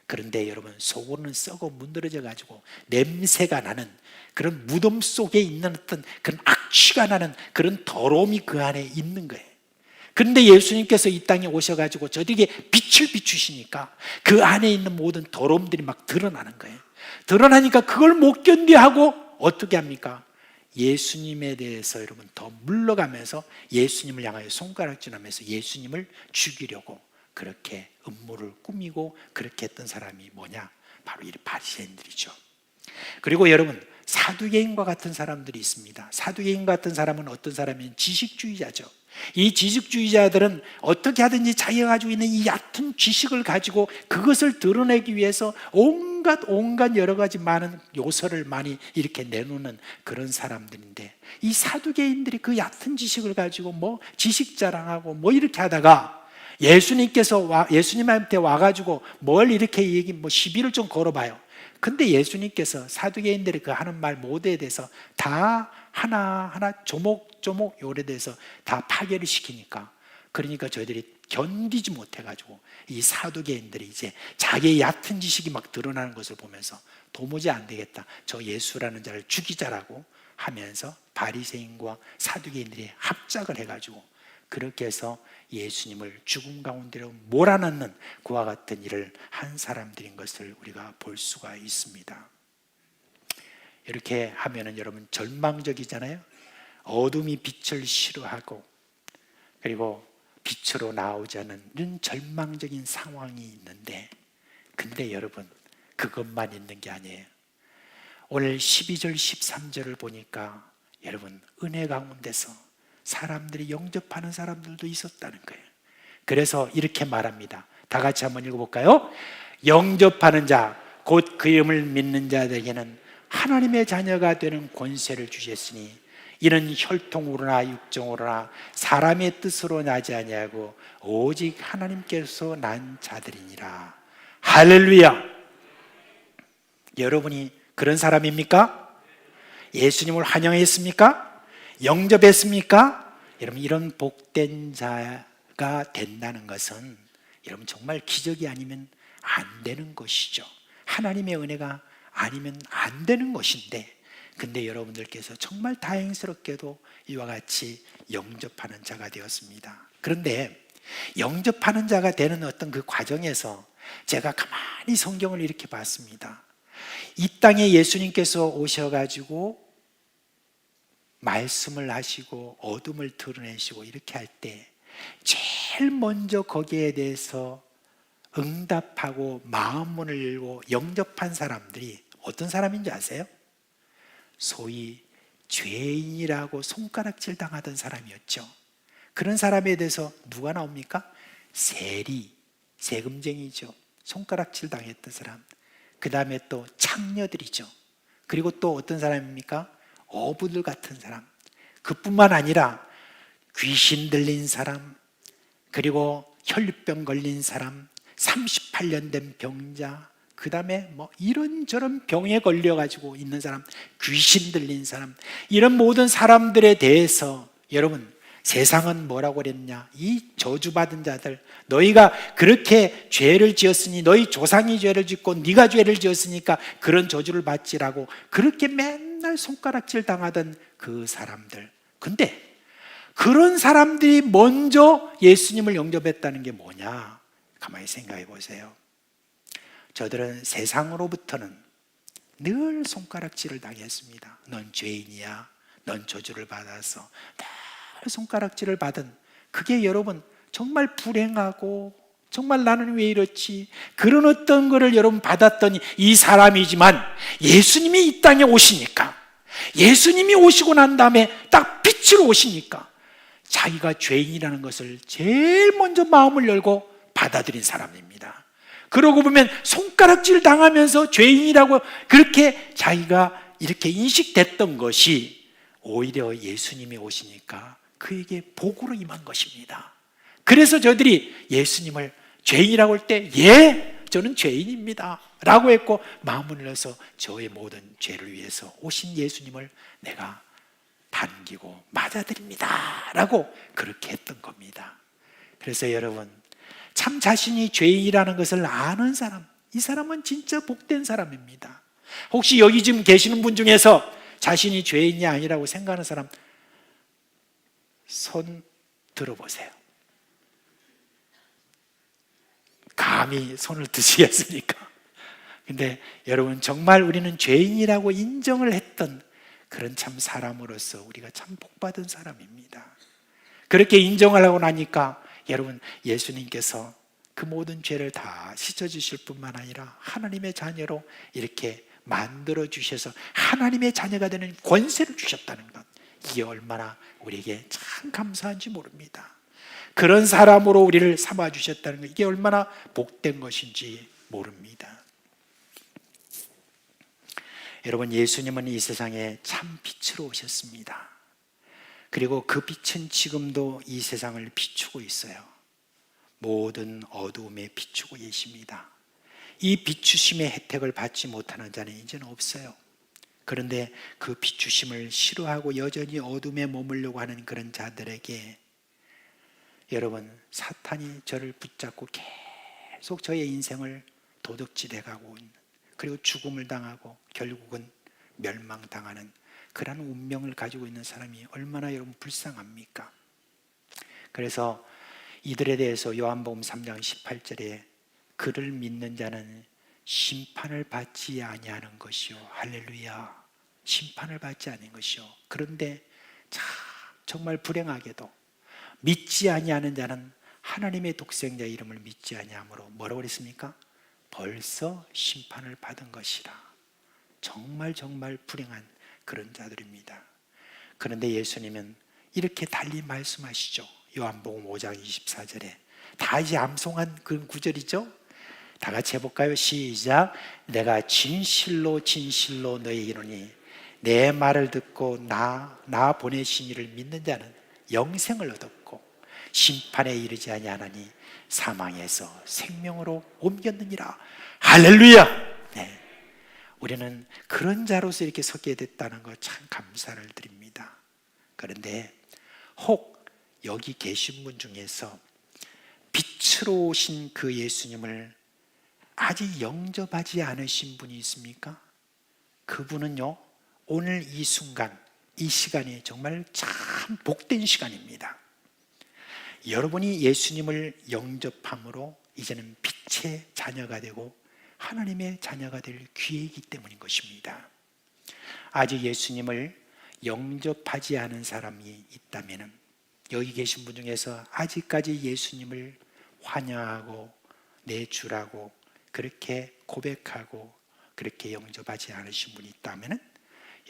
그런데 여러분 속으로는 썩어 문드러져 가지고 냄새가 나는 그런 무덤 속에 있는 어떤 그런 악취가 나는 그런 더러움이 그 안에 있는 거예요. 그런데 예수님께서 이 땅에 오셔가지고 저들에게 빛을 비추시니까 그 안에 있는 모든 더러움들이 막 드러나는 거예요. 드러나니까 그걸 못 견디하고 어떻게 합니까? 예수님에 대해서 여러분 더 물러가면서 예수님을 향하여 손가락질하면서 예수님을 죽이려고 그렇게 음모를 꾸미고 그렇게 했던 사람이 뭐냐? 바로 이 바리새인들이죠. 그리고 여러분, 사두개인과 같은 사람들이 있습니다. 사두개인 같은 사람은 어떤 사람이면 지식주의자죠. 이 지식주의자들은 어떻게 하든지 자기가 가지고 있는 이 얕은 지식을 가지고 그것을 드러내기 위해서 온갖 여러 가지 많은 요소를 많이 이렇게 내놓는 그런 사람들인데, 이 사두개인들이 그 얕은 지식을 가지고 뭐 지식 자랑하고 뭐 이렇게 하다가 예수님한테 와가지고 뭘 이렇게 뭐 시비를 좀 걸어봐요. 근데 예수님께서 사두개인들이 그 하는 말 모두에 대해서 다 하나하나 조목조목 요래 대해서 다 파괴를 시키니까, 그러니까 저희들이 견디지 못해가지고 이 사두개인들이 이제 자기의 얕은 지식이 막 드러나는 것을 보면서 도무지 안 되겠다, 저 예수라는 자를 죽이자라고 하면서 바리새인과 사두개인들이 합작을 해가지고 그렇게 해서 예수님을 죽음 가운데로 몰아넣는 그와 같은 일을 한 사람들인 것을 우리가 볼 수가 있습니다. 이렇게 하면은 여러분 절망적이잖아요. 어둠이 빛을 싫어하고 그리고 빛으로 나오지 않는 이런 절망적인 상황이 있는데, 근데 여러분 그것만 있는 게 아니에요. 오늘 12절 13절을 보니까 여러분 은혜 가운데서 사람들이 영접하는 사람들도 있었다는 거예요. 그래서 이렇게 말합니다. 다 같이 한번 읽어볼까요? 영접하는 자, 곧 그 이름을 믿는 자들에게는 하나님의 자녀가 되는 권세를 주셨으니 이는 혈통으로나 육정으로나 사람의 뜻으로 나지 아니하고 오직 하나님께서 난 자들이니라. 할렐루야. 여러분이 그런 사람입니까? 예수님을 환영했습니까? 영접했습니까? 여러분, 이런 복된 자가 된다는 것은 여러분 정말 기적이 아니면 안 되는 것이죠. 하나님의 은혜가 아니면 안 되는 것인데, 근데 여러분들께서 정말 다행스럽게도 이와 같이 영접하는 자가 되었습니다. 그런데 영접하는 자가 되는 어떤 그 과정에서 제가 가만히 성경을 이렇게 봤습니다. 이 땅에 예수님께서 오셔가지고 말씀을 하시고 어둠을 드러내시고 이렇게 할 때 제일 먼저 거기에 대해서 응답하고 마음문을 열고 영접한 사람들이 어떤 사람인지 아세요? 소위 죄인이라고 손가락질 당하던 사람이었죠. 그런 사람에 대해서 누가 나옵니까? 세리, 세금쟁이죠. 손가락질 당했던 사람. 그 다음에 또 창녀들이죠. 그리고 또 어떤 사람입니까? 어부들 같은 사람. 그뿐만 아니라 귀신 들린 사람, 그리고 혈류병 걸린 사람, 38년 된 병자, 그 다음에 뭐 이런저런 병에 걸려가지고 있는 사람, 귀신 들린 사람, 이런 모든 사람들에 대해서 여러분 세상은 뭐라고 그랬냐? 이 저주받은 자들, 너희가 그렇게 죄를 지었으니 너희 조상이 죄를 짓고 네가 죄를 지었으니까 그런 저주를 받지라고 그렇게 맨날 손가락질 당하던 그 사람들. 근데 그런 사람들이 먼저 예수님을 영접했다는 게 뭐냐? 가만히 생각해 보세요. 저들은 세상으로부터는 늘 손가락질을 당했습니다. 넌 죄인이야, 넌 저주를 받아서 늘 손가락질을 받은, 그게 여러분 정말 불행하고 정말 나는 왜 이렇지, 그런 어떤 거를 여러분 받았더니 이 사람이지만 예수님이 이 땅에 오시니까, 예수님이 오시고 난 다음에 딱 빛으로 오시니까 자기가 죄인이라는 것을 제일 먼저 마음을 열고 받아들인 사람입니다. 그러고 보면 손가락질 당하면서 죄인이라고 그렇게 자기가 이렇게 인식됐던 것이 오히려 예수님이 오시니까 그에게 복으로 임한 것입니다. 그래서 저들이 예수님을 죄인이라고 할 때 예, 저는 죄인입니다 라고 했고 마음을 열어서 저의 모든 죄를 위해서 오신 예수님을 내가 반기고 맞아드립니다 라고 그렇게 했던 겁니다. 그래서 여러분, 참 자신이 죄인이라는 것을 아는 사람, 이 사람은 진짜 복된 사람입니다. 혹시 여기 지금 계시는 분 중에서 자신이 죄인이 아니라고 생각하는 사람 손 들어보세요. 감히 손을 드시겠습니까? 근데 여러분 정말 우리는 죄인이라고 인정을 했던 그런 참 사람으로서 우리가 참 복받은 사람입니다. 그렇게 인정을 하고 나니까 여러분 예수님께서 그 모든 죄를 다 씻어주실 뿐만 아니라 하나님의 자녀로 이렇게 만들어주셔서 하나님의 자녀가 되는 권세를 주셨다는 것, 이게 얼마나 우리에게 참 감사한지 모릅니다. 그런 사람으로 우리를 삼아주셨다는 것, 이게 얼마나 복된 것인지 모릅니다. 여러분, 예수님은 이 세상에 참 빛으로 오셨습니다. 그리고 그 빛은 지금도 이 세상을 비추고 있어요. 모든 어두움에 비추고 계십니다. 이 비추심의 혜택을 받지 못하는 자는 이제는 없어요. 그런데 그 비추심을 싫어하고 여전히 어둠에 머물려고 하는 그런 자들에게 여러분, 사탄이 저를 붙잡고 계속 저의 인생을 도둑질해 가고 있는, 그리고 죽음을 당하고 결국은 멸망당하는 그러한 운명을 가지고 있는 사람이 얼마나 여러분 불쌍합니까? 그래서 이들에 대해서 요한복음 3장 18절에 그를 믿는 자는 심판을 받지 아니하는 것이요, 할렐루야, 심판을 받지 않은 것이요. 그런데 정말 불행하게도 믿지 아니하는 자는 하나님의 독생자 이름을 믿지 아니하므로 뭐라고 그랬습니까? 벌써 심판을 받은 것이라. 정말 불행한 그런 자들입니다. 그런데 예수님은 이렇게 달리 말씀하시죠. 요한복음 5장 24절에 다 이제 암송한 그런 구절이죠. 다 같이 해볼까요? 시작. 내가 진실로 너희에게 이르노니 내 말을 듣고 나 보내신 이를 믿는 자는 영생을 얻었고 심판에 이르지 아니하나니 사망에서 생명으로 옮겼느니라. 할렐루야. 네. 우리는 그런 자로서 이렇게 서게 됐다는 것 참 감사를 드립니다. 그런데 혹 여기 계신 분 중에서 빛으로 오신 그 예수님을 아직 영접하지 않으신 분이 있습니까? 그분은요, 오늘 이 순간, 이 시간이 정말 참 복된 시간입니다. 여러분이 예수님을 영접함으로 이제는 빛의 자녀가 되고 하나님의 자녀가 될 기회이기 때문인 것입니다. 아직 예수님을 영접하지 않은 사람이 있다면 여기 계신 분 중에서 아직까지 예수님을 환영하고 내 주라고 그렇게 고백하고 그렇게 영접하지 않으신 분이 있다면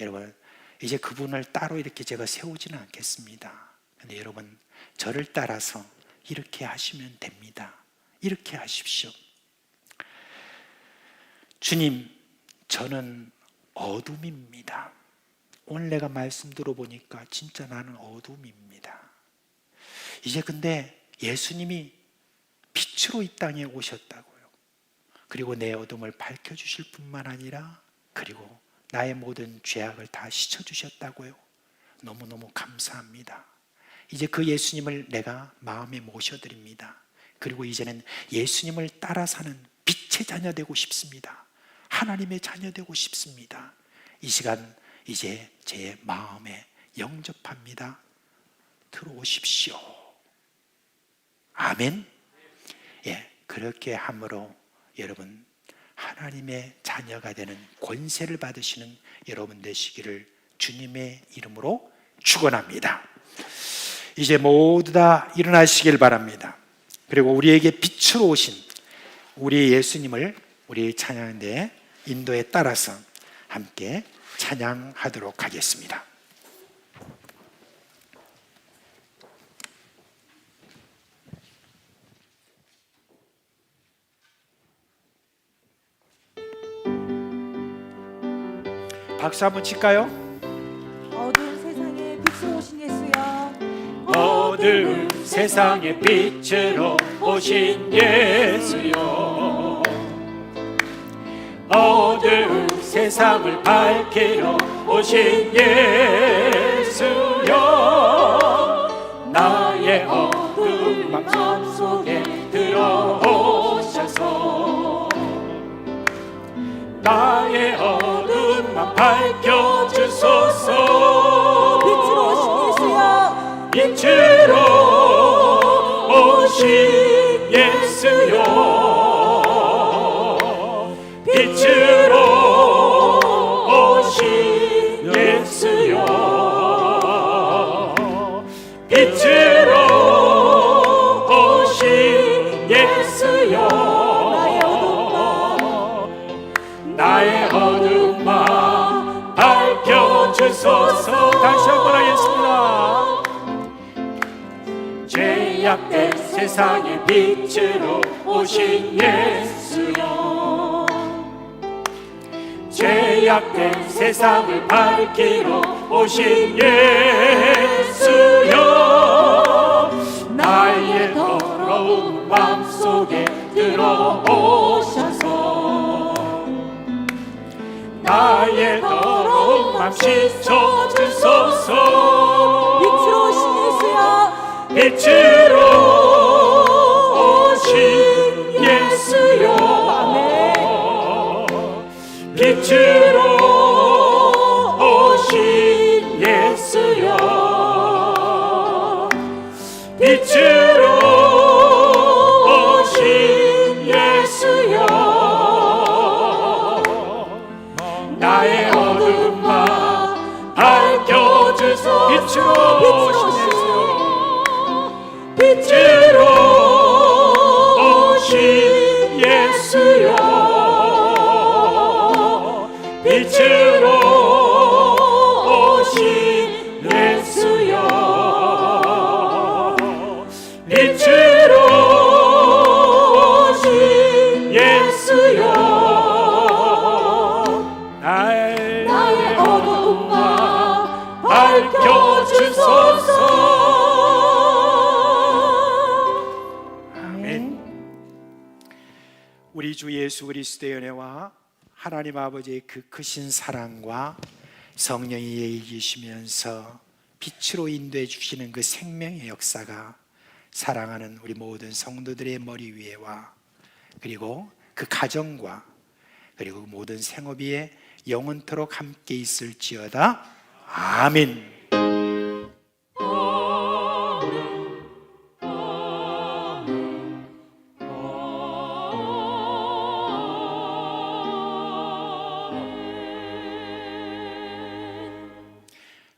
여러분, 이제 그분을 따로 이렇게 제가 세우지는 않겠습니다. 근데 여러분, 저를 따라서 이렇게 하시면 됩니다. 이렇게 하십시오. 주님, 저는 어둠입니다. 오늘 내가 말씀 들어보니까 진짜 나는 어둠입니다. 이제 근데 예수님이 빛으로 이 땅에 오셨다고요. 그리고 내 어둠을 밝혀주실 뿐만 아니라 그리고 나의 모든 죄악을 다 씻어주셨다고요. 너무너무 감사합니다. 이제 그 예수님을 내가 마음에 모셔드립니다. 그리고 이제는 예수님을 따라 사는 빛의 자녀 되고 싶습니다. 하나님의 자녀 되고 싶습니다. 이 시간 이제 제 마음에 영접합니다. 들어오십시오. 아멘. 예, 그렇게 함으로 여러분 하나님의 자녀가 되는 권세를 받으시는 여러분 되시기를 주님의 이름으로 축원합니다. 이제 모두 다 일어나시길 바랍니다. 그리고 우리에게 빛으로 오신 우리 예수님을 우리 찬양대 인도에 따라서 함께 찬양하도록 하겠습니다. 박수 한번 칠까요? 어두운 세상에 빛으로 오신 예수여, 어두운 세상의 빛으로 오신 예수여, 어두운 세상을 밝히러 오신 예수여, 나의 어두운 맘 속에 들어오셔서 나의 어두운 맘 밝혀주소서. 빛으로 오신 예수여, 빛으로 오신 예수여, 빛으로 오신 예수여, 빛으로 오신 예수여, 어둠아 밝혀주소서. 다시 한번 하겠습니다. 죄악된 세상의 빛으로 오신 예수여, 죄악된 세상을 밝히러 오신 예수여, 나의 더러운 맘속에 들어오셔서 나의 더러운 맘 씻어주소서. 빛으로 오신 예수여, 빛으로 오신 예수여, 빛으로 오신 예수여, 빛으로 오신 예수여, 나의 어둠아 밝혀주소서. 빛으로 오신 예수여, 빛으로 오신 예수여, 빛으로 오신 예수여, 빛으로 오신 예수여, 나의 어둠아 밝혀주소서. 우리 주 예수 그리스도의 은혜와 하나님 아버지의 그 크신 사랑과 성령이 이기시면서 빛으로 인도해 주시는 그 생명의 역사가 사랑하는 우리 모든 성도들의 머리 위에와 그리고 그 가정과 그리고 모든 생업위에 영원토록 함께 있을지어다. 아멘.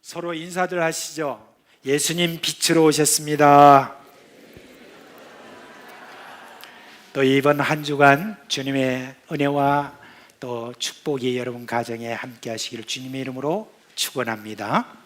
서로 인사들 하시죠. 예수님 빛으로 오셨습니다. 또 이번 한 주간 주님의 은혜와 또 축복이 여러분 가정에 함께 하시기를 주님의 이름으로 축원합니다.